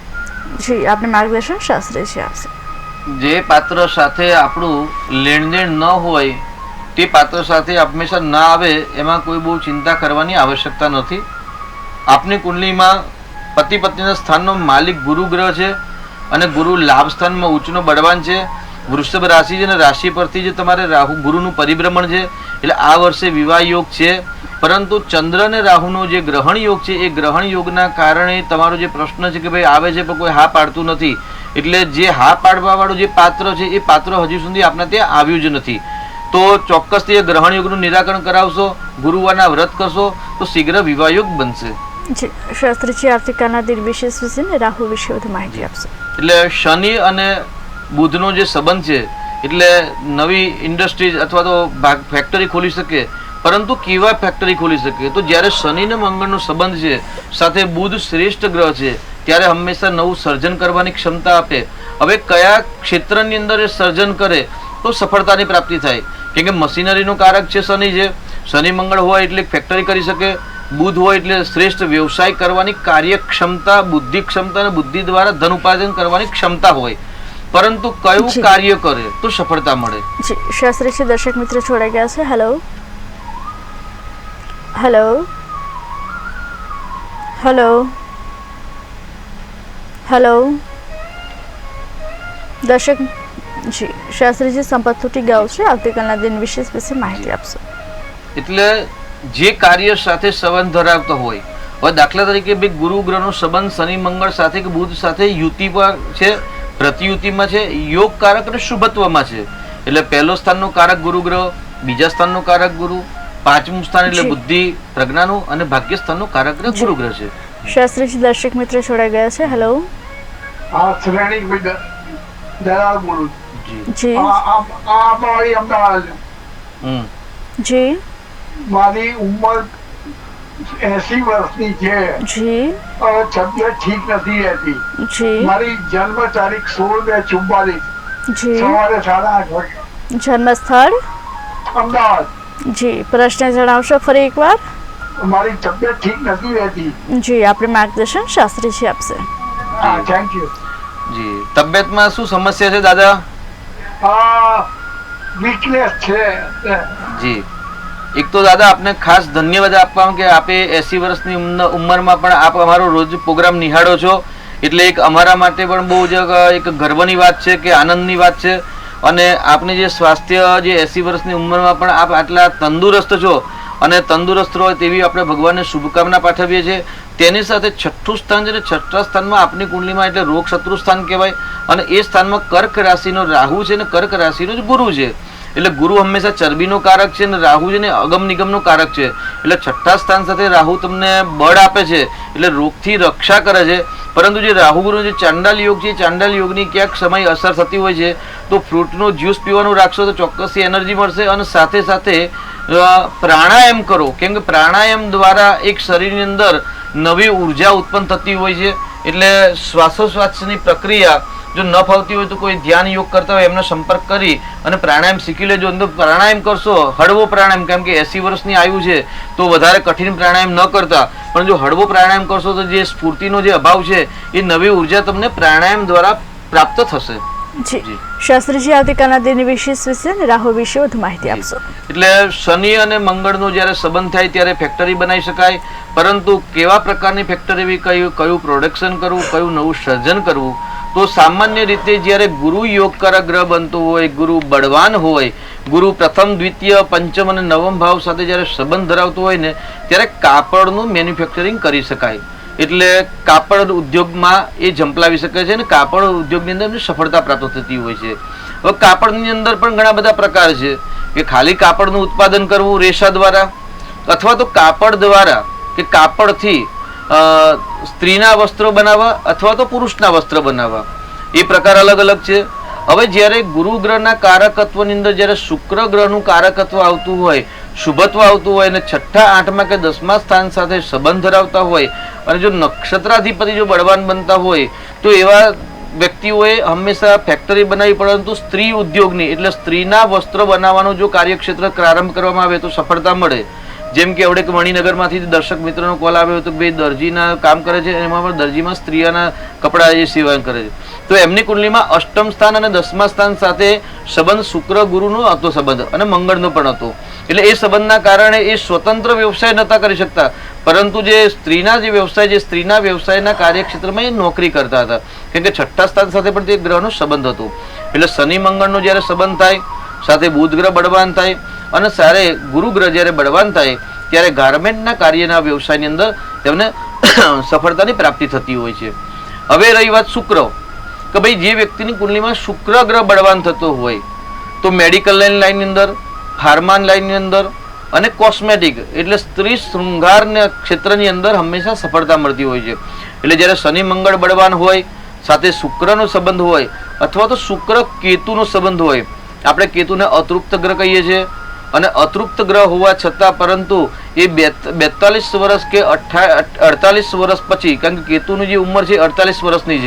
જી, આપને માર્ગદર્શન શાસ્ત્રીજી આપશે. જે પાત્ર સાથે આપણું લેણદેણ ન હોય તે પાત્ર સાથે હંમેશા ના આવે એમાં કોઈ બહુ ચિંતા કરવાની આવશ્યકતા નથી. આપની કુંડલીમાં પતિ પત્નીના સ્થાનનો માલિક ગુરુ ગ્રહ છે અને ગુરુ લાભ સ્થાનમાં ઉચ્ચનો બળવાન છે. વૃષભ રાશિ છે અને રાશિ પરથી જે તમારે રાહુ ગુરુનું પરિભ્રમણ છે એટલે આ વર્ષે વિવાહ યોગ છે. પરંતુ ચંદ્ર અને રાહુનો જે ગ્રહણ યોગ છે એ ગ્રહણ યોગના કારણે તમારો જે પ્રશ્ન છે કે ભાઈ આવે છે પણ કોઈ હા પાડતું નથી, એટલે જે હા પાડવા વાળું જે પાત્ર છે એ પાત્ર હજુ સુધી આપણા ત્યાં આવ્યું જ નથી. તો ચોક્કસથી એ ગ્રહણ યોગનું નિરાકરણ કરાવશો, ગુરુવારના વ્રત કરશો તો શીઘ્ર વિવાહ યોગ બનશે. જી, શાસ્ત્રીજી આવતીકાલના દિન વિશેષ વિશે ને રાહુ વિશે વધુ માહિતી આપશે. એટલે શનિ અને બુધનો જે સંબંધ છે એટલે નવી ઇન્ડસ્ટ્રીઝ અથવા તો ફેક્ટરી ખોલી શકે, પરંતુ કેવા ફેક્ટરી ખોલી શકે? તો જ્યારે શનિ અને મંગળનો સંબંધ છે સાથે બુધ શ્રેષ્ઠ ગ્રહ છે ત્યારે હંમેશા નવું સર્જન કરવાની ક્ષમતા આપે. હવે કયા ક્ષેત્રની અંદર એ સર્જન કરે તો સફળતાની પ્રાપ્તિ થાય? કેમ કે મશીનરીનું કારક છે શનિ છે, શનિ મંગળ હોય એટલે ફેક્ટરી કરી શકે, બુધ હોય એટલે શ્રેષ્ઠ વ્યવસાય કરવાની કાર્યક્ષમતા, બુદ્ધિ ક્ષમતા અને બુદ્ધિ દ્વારા ધન ઉપાર્જન કરવાની ક્ષમતા હોય. પરંતુ કયું કાર્ય કરે તો સફળતા મળે? જી, શાસ્ત્રીજી દર્શક મિત્રો જોડાઈ ગયા છે. હેલો હેલો હેલો હેલો દર્શક જી, શાસ્ત્રીજી સંપર્ક તૂટી ગયો છે. આવતીકાલના દિન વિશેષ વિશે માહિતી આપશો. એટલે જે કાર્ય સાથે સંબંધ ધરાવતો હોય, હવે દાખલા તરીકે ભાઈ ગુરુ ગ્રહનો સંબંધ શનિ મંગળ સાથે કે બુધ સાથે યુતિ પર છે, પ્રતિયુતિમાં છે, યોગ કારક અને શુભત્વમાં છે. એટલે પહેલો સ્થાનનો કારક ગુરુ ગ્રહ, બીજા સ્થાનનો કારક ગુરુ, પાંચમું સ્થાન એટલે બુદ્ધિ પ્રજ્ઞાનું અને ભાગ્ય સ્થાનનો કારક ગ્રહ ગુરુ ગ્રહ છે. શાસ્ત્રીજી દર્શક મિત્રો જોડાઈ ગયા છે. હેલો હા શ્રેણી દલાલ બોલું જી મારી અમદાવાદ. જી મારી ઉંમર 80 વર્ષની છે. જી હવે તબિયત ઠીક નથી રહેતી. જી મારી જન્મ તારીખ 16/2/44 જી સવારે 8:30 વાગે. જન્મસ્થળ? અમદાવાદ. જી, પ્રશ્ન જણાવશો ફરી એકવાર? મારી તબિયત ઠીક નથી રહેતી. જી, આપણે માર્ગદર્શન શાસ્ત્રીજી આપશે. હા થેન્ક યુ. જી, તબિયતમાં શું સમસ્યા છે દાદા? વીકનેસ છે. જી, એક તો દાદા આપને ખાસ ધન્યવાદ આપવા કે આપે 80 વર્ષની ઉંમરમાં પણ આપ અમારો રોજ પ્રોગ્રામ નિહાળો છો, એટલે એક અમારા માટે પણ બહુ જ એક ગર્વની વાત છે કે આનંદની વાત છે. અને આપને જે સ્વાસ્થ્ય જે 80 વર્ષની ઉંમરમાં પણ આપ આટલા તંદુરસ્ત છો અને તંદુરસ્ત રહો તેવી આપણે ભગવાનને શુભકામના પાઠવીએ છીએ. તેની સાથે છઠ્ઠું સ્થાન છે ને છઠ્ઠા સ્થાનમાં આપની કુંડલીમાં એટલે રોગ શત્રુ સ્થાન કહેવાય અને એ સ્થાનમાં કર્ક રાશિનો રાહુ છે ને કર્ક રાશિનો જ ગુરુ છે. એટલે ગુરુ હંમેશા ચરબીનો કારક છે અને રાહુ છે ને અગમ નિગમનો કારક છે. એટલે છઠ્ઠા સ્થાન સાથે રાહુ તમને બળ આપે છે એટલે રોગથી રક્ષા કરે છે. પરંતુ જે રાહુ ગુરુ જે ચાંડાલ યોગ છે, ચાંડાલ યોગની ક્યાંક સમય અસર થતી હોય છે તો ફ્રૂટનો જ્યુસ પીવાનું રાખશો તો ચોક્કસથી એનર્જી મળશે. અને સાથે સાથે પ્રાણાયામ કરો, કેમ કે પ્રાણાયામ દ્વારા એક શરીરની અંદર નવી ઉર્જા ઉત્પન્ન થતી હોય છે. એટલે શ્વાસોશ્વાસની પ્રક્રિયા જો ન ફાવતી હોય તો કોઈ ધ્યાન યોગ કરતા હોય એમનો સંપર્ક કરી અને પ્રાણાયામ શીખી લેજો. અંદર પ્રાણાયામ કરશો, હળવો પ્રાણાયામ, કેમ કે 80 વર્ષની આયુ છે તો વધારે કઠિન પ્રાણાયામ ન કરતા, પણ જો હળવો પ્રાણાયામ કરશો તો જે સ્ફૂર્તિનો જે અભાવ છે એ નવી ઉર્જા તમને પ્રાણાયામ દ્વારા પ્રાપ્ત થશે. જી, શાસ્ત્રીજી આવતીકાલના દિન વિશેષ વિશે અને રાહુ વિશે વધુ માહિતી આપશો. એટલે શનિ અને મંગળનો જ્યારે સંબંધ થાય ત્યારે ફેક્ટરી બનાવી શકાય, પરંતુ કેવા પ્રકારની ફેક્ટરી, કયું પ્રોડક્શન કરવું, કયું નવું સર્જન કરવું? તો સામાન્ય રીતે જ્યારે ગુરુ યોગકારક ગ્રહ બનતો હોય, ગુરુ બળવાન હોય, ગુરુ પ્રથમ દ્વિતીય પંચમ અને નવમ ભાવ સાથે જ્યારે સંબંધ ધરાવતો હોય ને ત્યારે કાપડનું મેન્યુફેક્ચરિંગ કરી શકાય. એટલે કાપડ ઉદ્યોગમાં એ ઝંપલાવી શકે છે અને કાપડ ઉદ્યોગની અંદર એમને સફળતા પ્રાપ્ત થતી હોય છે. હવે કાપડની અંદર પણ ઘણા બધા પ્રકાર છે કે ખાલી કાપડનું ઉત્પાદન કરવું રેશા દ્વારા, અથવા તો કાપડ દ્વારા કે કાપડથી સ્ત્રીના વસ્ત્રો બનાવવા અથવા તો પુરુષના વસ્ત્ર બનાવવા, એ પ્રકાર અલગ અલગ છે. હવે જ્યારે ગુરુ ગ્રહના કારકત્વની અંદર જ્યારે શુક્ર ગ્રહનું કારકત્વ આવતું હોય શુભત્વ આવતું હોય અને છઠ્ઠા આઠમા કે 10મા સ્થાન સાથે સંબંધ ધરાવતા હોય અને જો નક્ષત્રાધિપતિ જો બળવાન બનતા હોય તો એવા વ્યક્તિઓએ હંમેશા ફેક્ટરી બનાવી, પરંતુ સ્ત્રી ઉદ્યોગની એટલે સ્ત્રીના વસ્ત્ર બનાવવાનું જો કાર્યક્ષેત્ર પ્રારંભ કરવામાં આવે તો સફળતા મળે. જેમ કે આવડે મણિનગરમાંથી દર્શક મિત્રોનો કોલ આવ્યો હતો કે ભાઈ દરજીના કામ કરે છે, એમાં પણ દરજીમાં સ્ત્રીઓના કપડા એ સેવન કરે છે, તો એમની કુંડલીમાં અષ્ટમ સ્થાન અને 10મા સ્થાન સાથે સંબંધ શુક્ર ગુરુનો હતો સંબંધ અને મંગળનો પણ હતો. એટલે એ સંબંધના કારણે એ સ્વતંત્ર વ્યવસાય નહોતા કરી શકતા, પરંતુ જે સ્ત્રીના જે વ્યવસાય છે સ્ત્રીના વ્યવસાયના કાર્યક્ષેત્રમાં એ નોકરી કરતા હતા, કેમ કે છઠ્ઠા સ્થાન સાથે પણ તે ગ્રહનો સંબંધ હતો. એટલે શનિ મંગળનો જ્યારે સંબંધ થાય, સાથે બુધ ગ્રહ બળવાન થાય અને સારે ગુરુ ગ્રહ જ્યારે બળવાન થાય ત્યારે ગાર્મેન્ટના કાર્યના વ્યવસાયની અંદર તેમને સફળતાની પ્રાપ્તિ થતી હોય છે. હવે રહી વાત શુક્ર, કે ભાઈ જે વ્યક્તિની કુંડલીમાં શુક્ર ગ્રહ બળવાન થતો હોય તો મેડિકલ લાઈનની અંદર, ફાર્મા લાઈનની અંદર અને કોસ્મેટિક એટલે સ્ત્રી શૃંગારના ક્ષેત્રની અંદર હંમેશા સફળતા મળતી હોય છે. એટલે જ્યારે શનિ મંગળ બળવાન હોય, સાથે શુક્રનો સંબંધ હોય અથવા તો શુક્ર કેતુનો સંબંધ હોય, આપણે કેતુને અતૃપ્ત ગ્રહ કહીએ છીએ, અને અતૃપ્ત ગ્રહ હોવા છતાં પરંતુ એ 42 વર્ષ કે 48 વર્ષ પછી, કારણ કે કેતુની જે ઉંમર છે 48 વર્ષની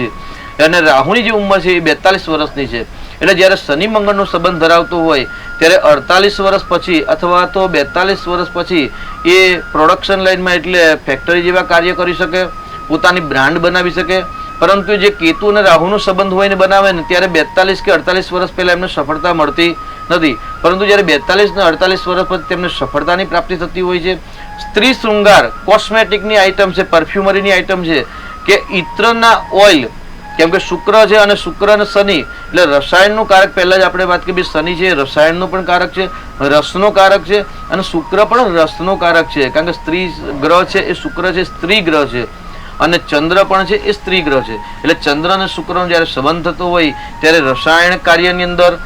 છે અને રાહુની જે ઉંમર છે એ 42 વર્ષની છે. એટલે જ્યારે શનિ મંગળનો સંબંધ ધરાવતો હોય ત્યારે 48 વર્ષ પછી અથવા તો 42 વર્ષ પછી એ પ્રોડક્શન લાઇનમાં એટલે ફેક્ટરી જેવા કાર્ય કરી શકે, પોતાની બ્રાન્ડ બનાવી શકે. પરંતુ જે કેતુ અને રાહુનો સંબંધ હોય ને બનાવે ને ત્યારે 42 કે 48 વર્ષ પહેલા એમને સફળતા મળતી નથી, પરંતુ જ્યારે 42 ને 48 વર્ષ પછી તેમને સફળતાની પ્રાપ્તિ થતી હોય છે. સ્ત્રી શૃંગાર કોસ્મેટિકની આઇટમ છે, પરફ્યુમરીની આઇટમ છે કે ઇત્રના ઓઇલ, કેમ કે શુક્ર છે અને શુક્ર અને શનિ એટલે રસાયણનું કારક. પહેલા જ આપણે વાત કરી શનિ છે રસાયણનો પણ કારક છે, રસનો કારક છે, અને શુક્ર પણ રસનો કારક છે, કારણ કે સ્ત્રી ગ્રહ છે એ શુક્ર છે, સ્ત્રી ગ્રહ છે, અને ચંદ્ર પણ છે એ સ્ત્રી ગ્રહ છે. એટલે ચંદ્ર અને શુક્રનો જ્યારે સંબંધ થતો હોય ત્યારે રસાયણ કાર્યની અંદર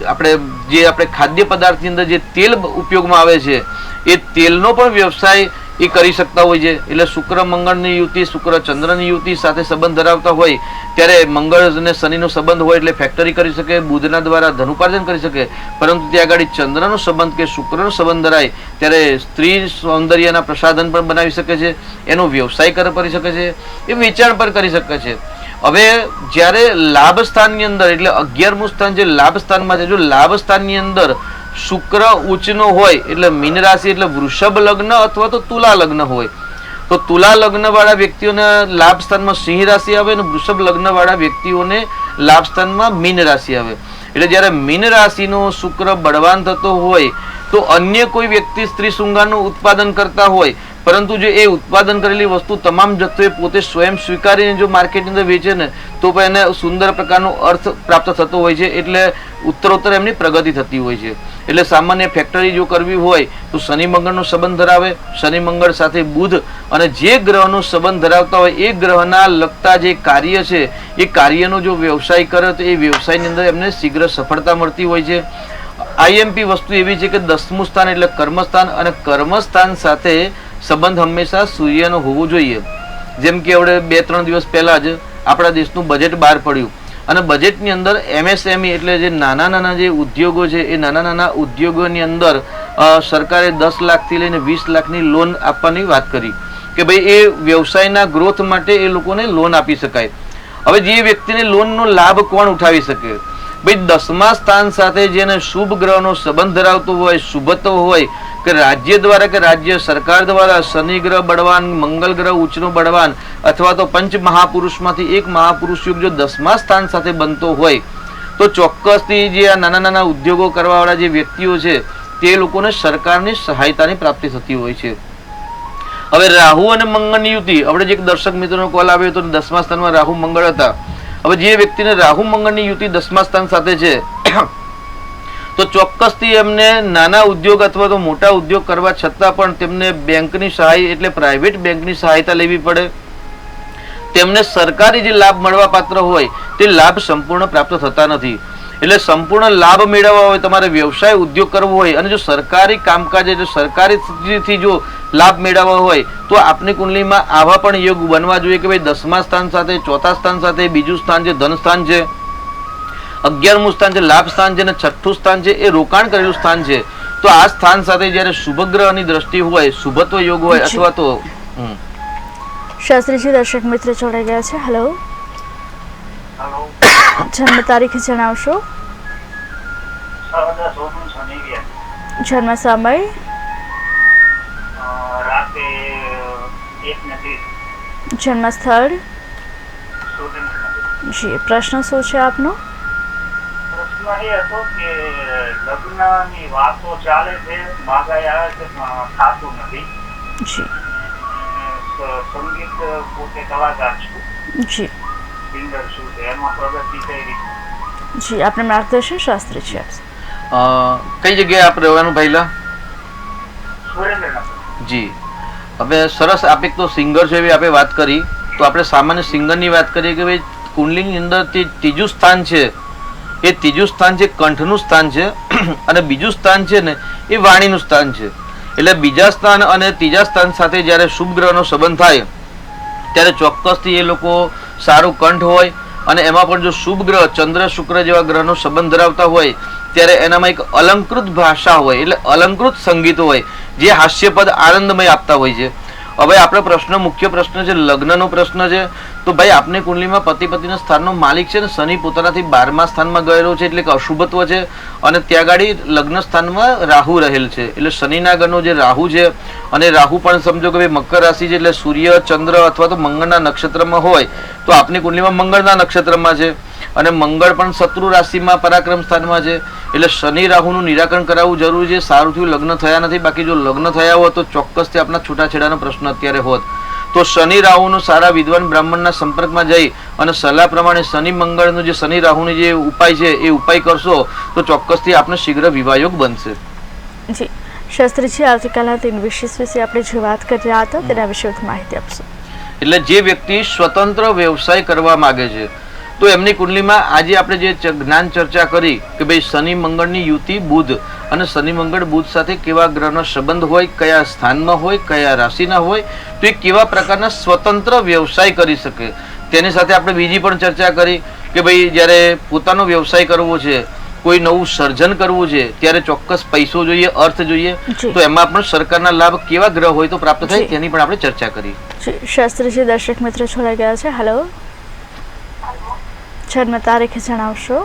આપણે ખાદ્ય પદાર્થની અંદર જે તેલ ઉપયોગમાં આવે છે એ તેલનો પણ વ્યવસાય એ કરી શકતા હોય છે. એટલે શુક્ર મંગળની યુતિ, શુક્ર ચંદ્રની યુતિ સાથે સંબંધ ધરાવતા હોય ત્યારે મંગળ અને શનિનો સંબંધ હોય એટલે ફેક્ટરી કરી શકે, બુધના દ્વારા ધનુપાર્જન કરી શકે. પરંતુ ત્યાં આગળ ચંદ્રનો સંબંધ કે શુક્રનો સંબંધ ધરાય ત્યારે સ્ત્રી સૌંદર્યના પ્રસાધન પણ બનાવી શકે છે, એનો વ્યવસાય કરી શકે છે, એ વેચાણ પણ કરી શકે છે. હવે જ્યારે લાભ સ્થાનની અંદર એટલે 11મું સ્થાન જે લાભ સ્થાનમાં છે, જો લાભ સ્થાનની અંદર શુક્ર ઉચ્ચનો હોય એટલે મીન રાશિ એટલે વૃષભ લગ્ન અથવા તો તુલા લગ્ન હોય તો તુલા લગ્ન વાળા વ્યક્તિઓને લાભ સ્થાનમાં સિંહ રાશિ આવે અને વૃષભ લગ્ન વાળા વ્યક્તિઓને લાભ સ્થાનમાં મીન રાશિ આવે. એટલે જ્યારે મીન રાશિનો શુક્ર બળવાન થતો હોય તો અન્ય કોઈ વ્યક્તિ સ્ત્રી શૃંગારનું ઉત્પાદન કરતા હોય, પરંતુ જો એ ઉત્પાદન કરેલી વસ્તુ તમામ જથ્થો એ પોતે સ્વયં સ્વીકારીને જો માર્કેટની અંદર વેચે ને તો પણ એને સુંદર પ્રકારનો અર્થ પ્રાપ્ત થતો હોય છે. એટલે ઉત્તરોત્તર એમની પ્રગતિ થતી હોય છે. એટલે સામાન્ય ફેક્ટરી જો કરવી હોય તો શનિ મંગળનો સંબંધ ધરાવે, શનિ મંગળ સાથે બુધ અને જે ગ્રહનો સંબંધ ધરાવતા હોય એ ગ્રહના લગતા જે કાર્ય છે એ કાર્યનો જો વ્યવસાય કરે તો એ વ્યવસાયની અંદર એમને શીઘ્ર સફળતા મળતી હોય છે. આઈએમપી વસ્તુ એવી છે કે 10મું સ્થાન એટલે કર્મસ્થાન, અને કર્મસ્થાન સાથે સંબંધ હંમેશા સૂર્યનો હોવો જોઈએ. જેમ કે આપણે 2-3 દિવસ પહેલા જ આપણા દેશનું બજેટ બહાર પડ્યું અને બજેટની અંદર MSME એટલે જે નાના જે ઉદ્યોગો છે એ નાના ઉદ્યોગોની અંદર સરકારે 10 લાખથી લઈને 20 લાખની લોન આપવાની વાત કરી કે ભાઈ એ વ્યવસાયના ગ્રોથ માટે એ લોકોને લોન આપી શકાય. હવે જે વ્યક્તિને લોનનો લાભ કોણ ઉઠાવી શકે? ભાઈ 10મા સ્થાન સાથે જેને શુભ ગ્રહનો સંબંધ ધરાવતો હોય, શુભત્વ હોય કે રાજ્ય દ્વારા કે રાજ્ય સરકાર દ્વારા શનિ ગ્રહ બળવાન, મંગલ ગ્રહ ઉચ્ચનો બળવાન અથવા તો પંચ મહાપુરુષમાંથી એક મહાપુરુષ યુગ જો 10મા સ્થાન સાથે બનતો હોય તો ચોક્કસથી જે આ નાના ઉદ્યોગો કરવાવાળા જે વ્યક્તિઓ છે તે લોકોને સરકારની સહાયતાની પ્રાપ્તિ થતી હોય છે. હવે રાહુ અને મંગળની યુતિ, આપણે જે એક દર્શક મિત્રોનો કોલ આવ્યો હતો 10મા સ્થાનમાં રાહુ મંગળ હતા. હવે જે વ્યક્તિને રાહુ મંગળની યુતિ 10મા સ્થાન સાથે છે તો ચોક્કસથી એમને નાના ઉદ્યોગ અથવા તો મોટા ઉદ્યોગ કરવા છતાં પણ તેમને બેંકની સહાય એટલે પ્રાઇવેટ બેંકની સહાયતા લેવી પડે. તેમને સરકારી જે લાભ મળવા પાત્ર હોય તે લાભ સંપૂર્ણ પ્રાપ્ત થતા નથી. એટલે સંપૂર્ણ લાભ મેળવવા હોય, તમારે વ્યવસાય ઉદ્યોગ કરવો હોય અને જો સરકારી કામકાજ એટલે સરકારીથી જો લાભ મેળવવા હોય તો આપની કુંડલીમાં આવા પણ યોગ બનવા જોઈએ કે ભાઈ 10મા સ્થાન સાથે, ચોથા સ્થાન સાથે, બીજું સ્થાન જે ધન સ્થાન છે, 11મું સ્થાન છે લાભ સ્થાન છે, અને 6ઠ્ઠું સ્થાન છે એ રોકાણ કરેલું સ્થાન છે. તો આ સ્થાન સાથે જ્યારે શુભગ્રહની દ્રષ્ટિ હોય, શુભત્વ યોગ હોય અથવા તો શાસ્ત્રીજી દર્શક મિત્ર જોડાઈ ગયા છે. હેલો, હેલો, જન્મ તારીખ જણાવશો? 6/10/1999. જન્મ સમય? રાતે 1:30. જન્મ સ્થળ? સુરેન્દ્રનગર. જી, પ્રશ્ન શું છે આપનો? પ્રશ્ન એ હતો કે લગ્નની વાતો ચાલે છે, માગાઈ આવે છે પણ થતું નથી. જી સંગીત પોતે કલાકાર છું, જી સિંગર છું, તો એમાં પ્રગતિ કઈ રીતે? જી, આપણે માર્ગદર્શન શાસ્ત્રીજી આપશે. કઈ જગ્યાએ આપ રહેવાનું પહેલા? સુરેન્દ્રનગર. જી, હવે સરસ. આપ એક તો સિંગર છો એવી આપણે વાત કરી, તો આપણે સામાન્ય સિંગરની વાત કરીએ કે ભાઈ કુંડલીની અંદર ત્રીજું સ્થાન છે, એ ત્રીજું સ્થાન છે કંઠનું સ્થાન છે અને બીજું સ્થાન છે ને એ વાણીનું સ્થાન છે. એટલે બીજા સ્થાન અને ત્રીજા સ્થાન સાથે જ્યારે શુભ ગ્રહનો સંબંધ થાય ત્યારે ચોક્કસથી એ લોકો સારું કંઠ હોય અને એમાં પણ જો શુભ ગ્રહ ચંદ્ર શુક્ર જેવા ગ્રહનો સંબંધ ધરાવતા હોય ત્યારે એનામાં એક અલંકૃત ભાષા હોય, એટલે અલંકૃત સંગીત હોય જે હાસ્યપદ આનંદમય આપતા હોય છે. હવે આપણો પ્રશ્ન, મુખ્ય પ્રશ્ન છે લગ્નનો પ્રશ્ન છે. તો ભાઈ આપની કુંડલીમાં પતિ પતિના સ્થાનનો માલિક છે ને શનિ પોતાનાથી 12મા સ્થાનમાં ગયેલો છે, એટલે કે અશુભત્વ છે અને ત્યાં ગાડી લગ્ન સ્થાનમાં રાહુ રહેલ છે. એટલે શનિના ગણનો જે રાહુ છે અને રાહુ પણ સમજો કે ભાઈ મકર રાશિ છે, એટલે સૂર્ય ચંદ્ર અથવા તો મંગળના નક્ષત્રમાં હોય તો આપની કુંડલીમાં મંગળના નક્ષત્રમાં છે અને મંગળ પણ શત્રુ રાશિમાં પરાક્રમ સ્થાનમાં છે. એટલે શનિ રાહુનું નિરાકરણ કરાવવું જરૂરી છે. સારું થયું લગ્ન થયા નથી, બાકી જો લગ્ન થયા હોત તો ચોક્કસથી આપણા છૂટાછેડાનો પ્રશ્ન અત્યારે હોત. તો શનિ રાહુનું સારા વિદ્વાન બ્રાહ્મણના સંપર્કમાં જઈ અને સલાહ પ્રમાણે શનિ મંગળનું જે શનિ રાહુની જે ઉપાય છે એ ઉપાય કરશો તો ચોક્કસથી આપને શીઘ્ર વિવાહયોગ બનશે. જી, શાસ્ત્રીજી આવતીકાલના દિન વિશેષ વિશે આપણે જે વાત કરી રહ્યા હતા તેના વિશે વધુ માહિતી આપશો? એટલે જે વ્યક્તિ સ્વતંત્ર વ્યવસાય કરવા માંગે છે તો એમની કુંડલીમાં આજે આપણે જે જ્ઞાન ચર્ચા કરી કે ભાઈ શનિ મંગળની યુતિ બુધ અને શનિ મંગળ બુધ સાથે કેવા ગ્રહનો સંબંધ હોય, કયા સ્થાનમાં હોય, કયા રાશિના હોય, તો એ કેવા પ્રકારના સ્વતંત્ર વ્યવસાય કરી શકે. તેની સાથે આપણે બીજી પણ ચર્ચા કરી કે ભાઈ જ્યારે પોતાનો વ્યવસાય કરવો છે, કોઈ નવું સર્જન કરવું છે ત્યારે ચોક્કસ પૈસો જોઈએ, અર્થ જોઈએ, તો એમાં પણ સરકારના લાભ કેવા ગ્રહ હોય તો પ્રાપ્ત થાય તેની પણ આપણે ચર્ચા કરી. શાસ્ત્રીજી દર્શક મિત્ર જોડાઈ ગયા છે. હેલો, જન્મ તારીખ જણાવશો?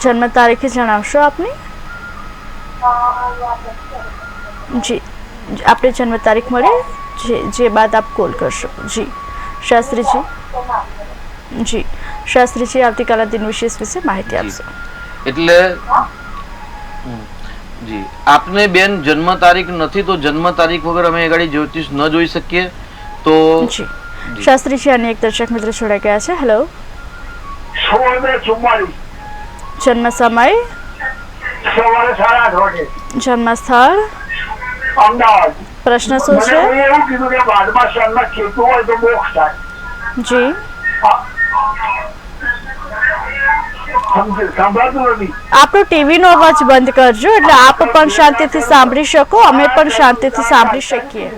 જન્મ તારીખ જણાવશો આપની? જી, આપણે જન્મ તારીખ મળે જે બાદ આપ કોલ કરશો. જી શાસ્ત્રીજી. જી શાસ્ત્રીજી આવતીકાલના દિન વિશેષ વિશે માહિતી આપશો. એટલે જી, આપને બેન જન્મ તારીખ નથી તો જન્મ તારીખ વગર અમે આગળ જ્યોતિષ ન જોઈ શકીએ. તો જી શાસ્ત્રીજી અને એક દર્શક મિત્ર જોડાઈ ગયા છે. હેલો, 16:44. જન્મ સમય? સવારે 8:30 વાગે. જન્મ સ્થળ? અમદાવાદ. પ્રશ્ન શું છે? મને એવું કીધું કે 12મા સ્થાનમાં કેતુ હોય તો મોક્ષ થાય. જી, સંભળાતું નથી. આપણો ટીવી નો અવાજ બંધ કરજો એટલે આપ પણ શાંતિથી સાંભળી શકો, અમે પણ શાંતિથી સાંભળી શકીએ.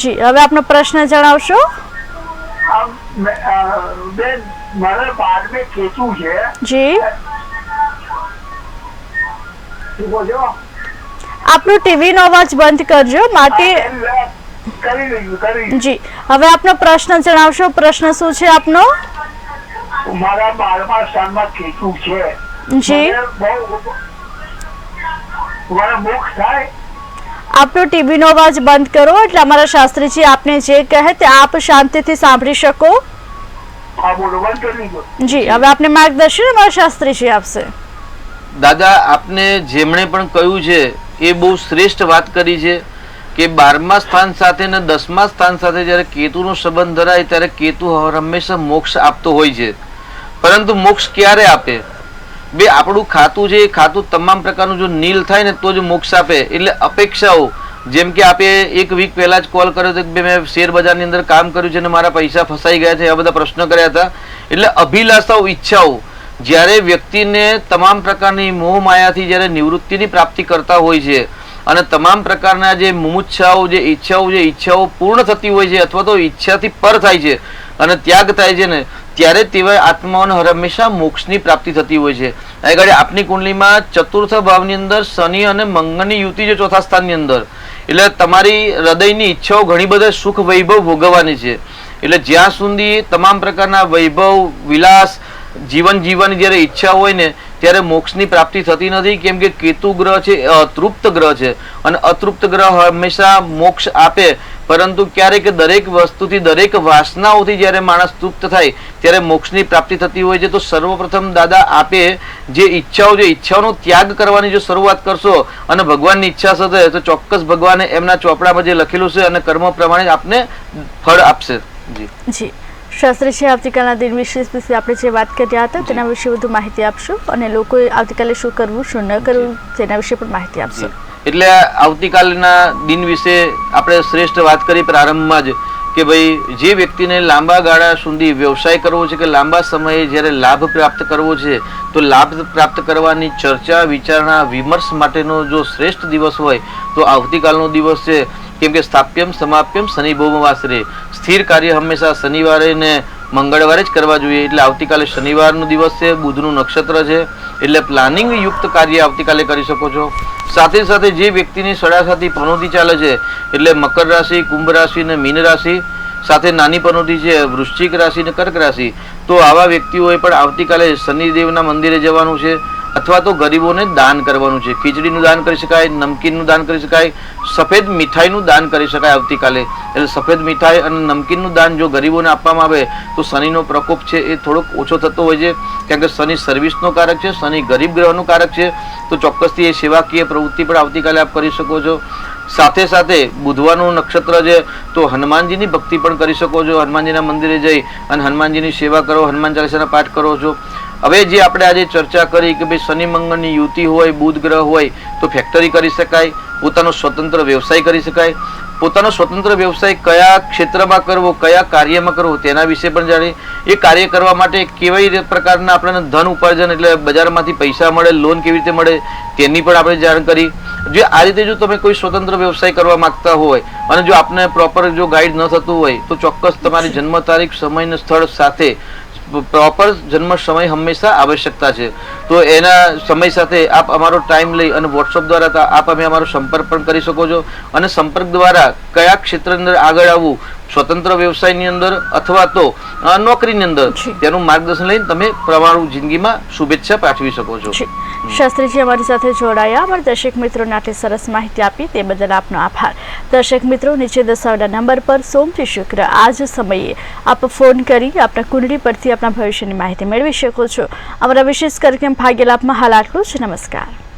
જી, હવે આપનો પ્રશ્ન જણાવશો? બેન, મારે 12મે કેતુ છે. જી, શું કહો છો? આપનો ટીવી નો અવાજ બંધ કરજો માટે. જી, હવે આપનો પ્રશ્ન જણાવશો. પ્રશ્ન શું છે આપનો? મારા 12મા સ્થાનમાં કેતુ છે. જી, મોક્ષ થાય. આપનો ટીવી નો અવાજ બંધ કરો એટલે અમારા શાસ્ત્રીજી આપને જે કહે તે આપ શાંતિથી સાંભળી શકો. જી, હવે આપને માર્ગદર્શન અમારા શાસ્ત્રીજી આપશે. દાદા, આપને જેમણે પણ કહ્યું છે એ બહુ શ્રેષ્ઠ વાત કરી છે કે 12મા સ્થાન સાથે ને 10મા સ્થાન સાથે જ્યારે કેતુનો સંબંધ ધરાય ત્યારે કેતુ હંમેશા મોક્ષ આપતો હોય છે. પરંતુ મોક્ષ ક્યારે આપે? બે આપણું ખાતું છે એ ખાતું તમામ પ્રકારનું જો નીલ થાય ને તો જ મોક્ષ આપે. એટલે અપેક્ષાઓ, જેમ કે આપે એક વીક પહેલા જ કોલ કર્યો હતો કે મેં શેર બજારની અંદર કામ કર્યું છે અને મારા પૈસા ફસાઈ ગયા છે, એવા બધા પ્રશ્ન કર્યા હતા. એટલે અભિલાષાઓ, ઈચ્છાઓ જ્યારે વ્યક્તિને તમામ પ્રકારની મોહ માયાથી જ્યારે નિવૃત્તિની પ્રાપ્તિ કરતા હોય છે અને તમામ પ્રકારના જે મુમુચ્છાઓ જે ઈચ્છાઓ પૂર્ણ થતી હોય છે અથવા તો ઈચ્છાથી પર થાય છે અને ત્યાગ થાય છે ને, ત્યારે તેવા આત્માઓને હંમેશા મોક્ષની પ્રાપ્તિ થતી હોય છે. આગળ આપની કુંડલીમાં ચતુર્થ ભાવની અંદર શનિ અને મંગળની યુતિ છે ચોથા સ્થાનની અંદર, એટલે તમારી હૃદયની ઈચ્છાઓ ઘણી બધા સુખ વૈભવ ભોગવવાની છે. એટલે જ્યાં સુધી તમામ પ્રકારના વૈભવ વિલાસ જીવન જીવવાની જ્યારે ઈચ્છા હોય ને ત્યારે મોક્ષની પ્રાપ્તિ થતી નથી. કેમ કે કેતુ ગ્રહ છે એ અતૃપ્ત ગ્રહ છે અને અતૃપ્ત ગ્રહ હંમેશા મોક્ષ આપે, પરંતુ ક્યારેક દરેક વસ્તુથી દરેક વાસનાઓથી જ્યારે માણસ તૃપ્ત થાય ત્યારે મોક્ષની પ્રાપ્તિ થતી હોય છે. તો સર્વપ્રથમ દાદા આપે જે ઈચ્છાઓનો ત્યાગ કરવાની જો શરૂઆત કરશો અને ભગવાનની ઈચ્છા સાથે, તો ચોક્કસ ભગવાને એમના ચોપડામાં જે લખેલું છે અને કર્મ પ્રમાણે આપને ફળ આપશે. જી શાસ્ત્રીજી, આવતીકાલના દિન વિશેષ વિશે આપણે જે વાત કર્યા હતા તેના વિશે વધુ માહિતી આપશો અને લોકોએ આવતીકાલે શું કરવું શું ન કરવું તેના વિશે પણ માહિતી આપશો. એટલે આવતીકાલના દિન વિશે આપણે શ્રેષ્ઠ વાત કરી પ્રારંભમાં જ કે ભાઈ જે વ્યક્તિને લાંબા ગાળા સુધી વ્યવસાય કરવો છે કે લાંબા સમયે જ્યારે લાભ પ્રાપ્ત કરવો છે, તો લાભ પ્રાપ્ત કરવાની ચર્ચા વિચારણા વિમર્શ માટેનો જો શ્રેષ્ઠ દિવસ હોય તો આવતીકાલનો દિવસ છે. કેમ કે સ્થાપ્યમ સમાપ્યમ શનિ ભૌમવાસરે, સ્થિર કાર્ય હંમેશા શનિવારે ને મંગળવારે જ કરવા જોઈએ. એટલે આવતીકાલે શનિવારનો દિવસ છે, બુધનું નક્ષત્ર છે, એટલે પ્લાનિંગ યુક્ત કાર્ય આવતીકાલે કરી શકો છો. સાથે સાથે જે વ્યક્તિની સડાસાથી પનોતી ચાલે છે, એટલે મકર રાશિ, કુંભ રાશિ ને મીન રાશિ, સાથે નાની પનોતી છે વૃશ્ચિક રાશિ ને કર્ક રાશિ, તો આવા વ્યક્તિઓએ પણ આવતીકાલે શનિદેવના મંદિરે જવાનું છે અથવા તો ગરીબોને દાન કરવાનું છે. ખીચડીનું દાન કરી શકાય, નમકીનનું દાન કરી શકાય, સફેદ મીઠાઈનું દાન કરી શકાય આવતીકાલે. એટલે સફેદ મીઠાઈ અને નમકીનનું દાન જો ગરીબોને આપવામાં આવે તો શનિનો પ્રકોપ છે એ થોડોક ઓછો થતો હોય છે. કારણ કે શનિ સર્વિસનો કારક છે, શનિ ગરીબ ગ્રહનું કારક છે, તો ચોક્કસથી એ સેવાકીય પ્રવૃત્તિ પણ આવતીકાલે આપ કરી શકો છો. સાથે સાથે બુધવારનું નક્ષત્ર છે તો હનુમાનજીની ભક્તિ પણ કરી શકો છો. હનુમાનજીના મંદિરે જઈ અને હનુમાનજીની સેવા કરો, હનુમાન ચાલીસાના પાઠ કરો છો. હવે જે આપણે આજે ચર્ચા કરી કે ભાઈ શનિ મંગળની યુતિ હોય, બુધ ગ્રહ હોય તો ફેક્ટરી કરી શકાય, પોતાનો સ્વતંત્ર વ્યવસાય કરી શકાય. પોતાનો સ્વતંત્ર વ્યવસાય કયા ક્ષેત્રમાં કરવો, કયા કાર્યમાં કરવો તેના વિશે પણ જાણીએ. એ કાર્ય કરવા માટે કેવી પ્રકારના આપણને ધન ઉપાર્જન એટલે બજારમાંથી પૈસા મળે, લોન કેવી રીતે મળે તેની પણ આપણે જાણ કરી. જે આ રીતે જો તમે કોઈ સ્વતંત્ર વ્યવસાય કરવા માંગતા હોય અને જો આપને પ્રોપર જો ગાઈડ ન થતું હોય તો ચોક્કસ તમારી જન્મ તારીખ, સમય અને સ્થળ સાથે પ્રોપર જન્મ સમય હંમેશા આવશ્યકતા છે. તો એના સમય સાથે આપ અમારો ટાઈમ લઈ અને વોટ્સઅપ દ્વારા આપ અમે અમારો સંપર્ક પણ કરી શકો છો. અને સંપર્ક દ્વારા કયા ક્ષેત્રની અંદર આગળ આવવું, સ્વતંત્ર વ્યવસાયની અંદર અથવા તો નોકરીની અંદર, તેનું માર્ગદર્શન લઈને તમે તમારું જિંદગીમાં શુભેચ્છા પાઠવી શકો છો. શાસ્ત્રીજી અમારી સાથે જોડાયા, અમારા દર્શક મિત્રોને આટલી સરસ માહિતી આપી તે બદલ આપનો આભાર. દર્શક મિત્રો, નીચે દર્શાવેલા નંબર પર સોમથી શુક્ર આ જ સમયે આપ ફોન કરી આપના કુંડળી પરથી આપના ભવિષ્યની માહિતી મેળવી શકો છો. અમારા વિશેષ કાર્યક્રમ ભાગ્યલાભમાં હાલ આટલું જ. નમસ્કાર.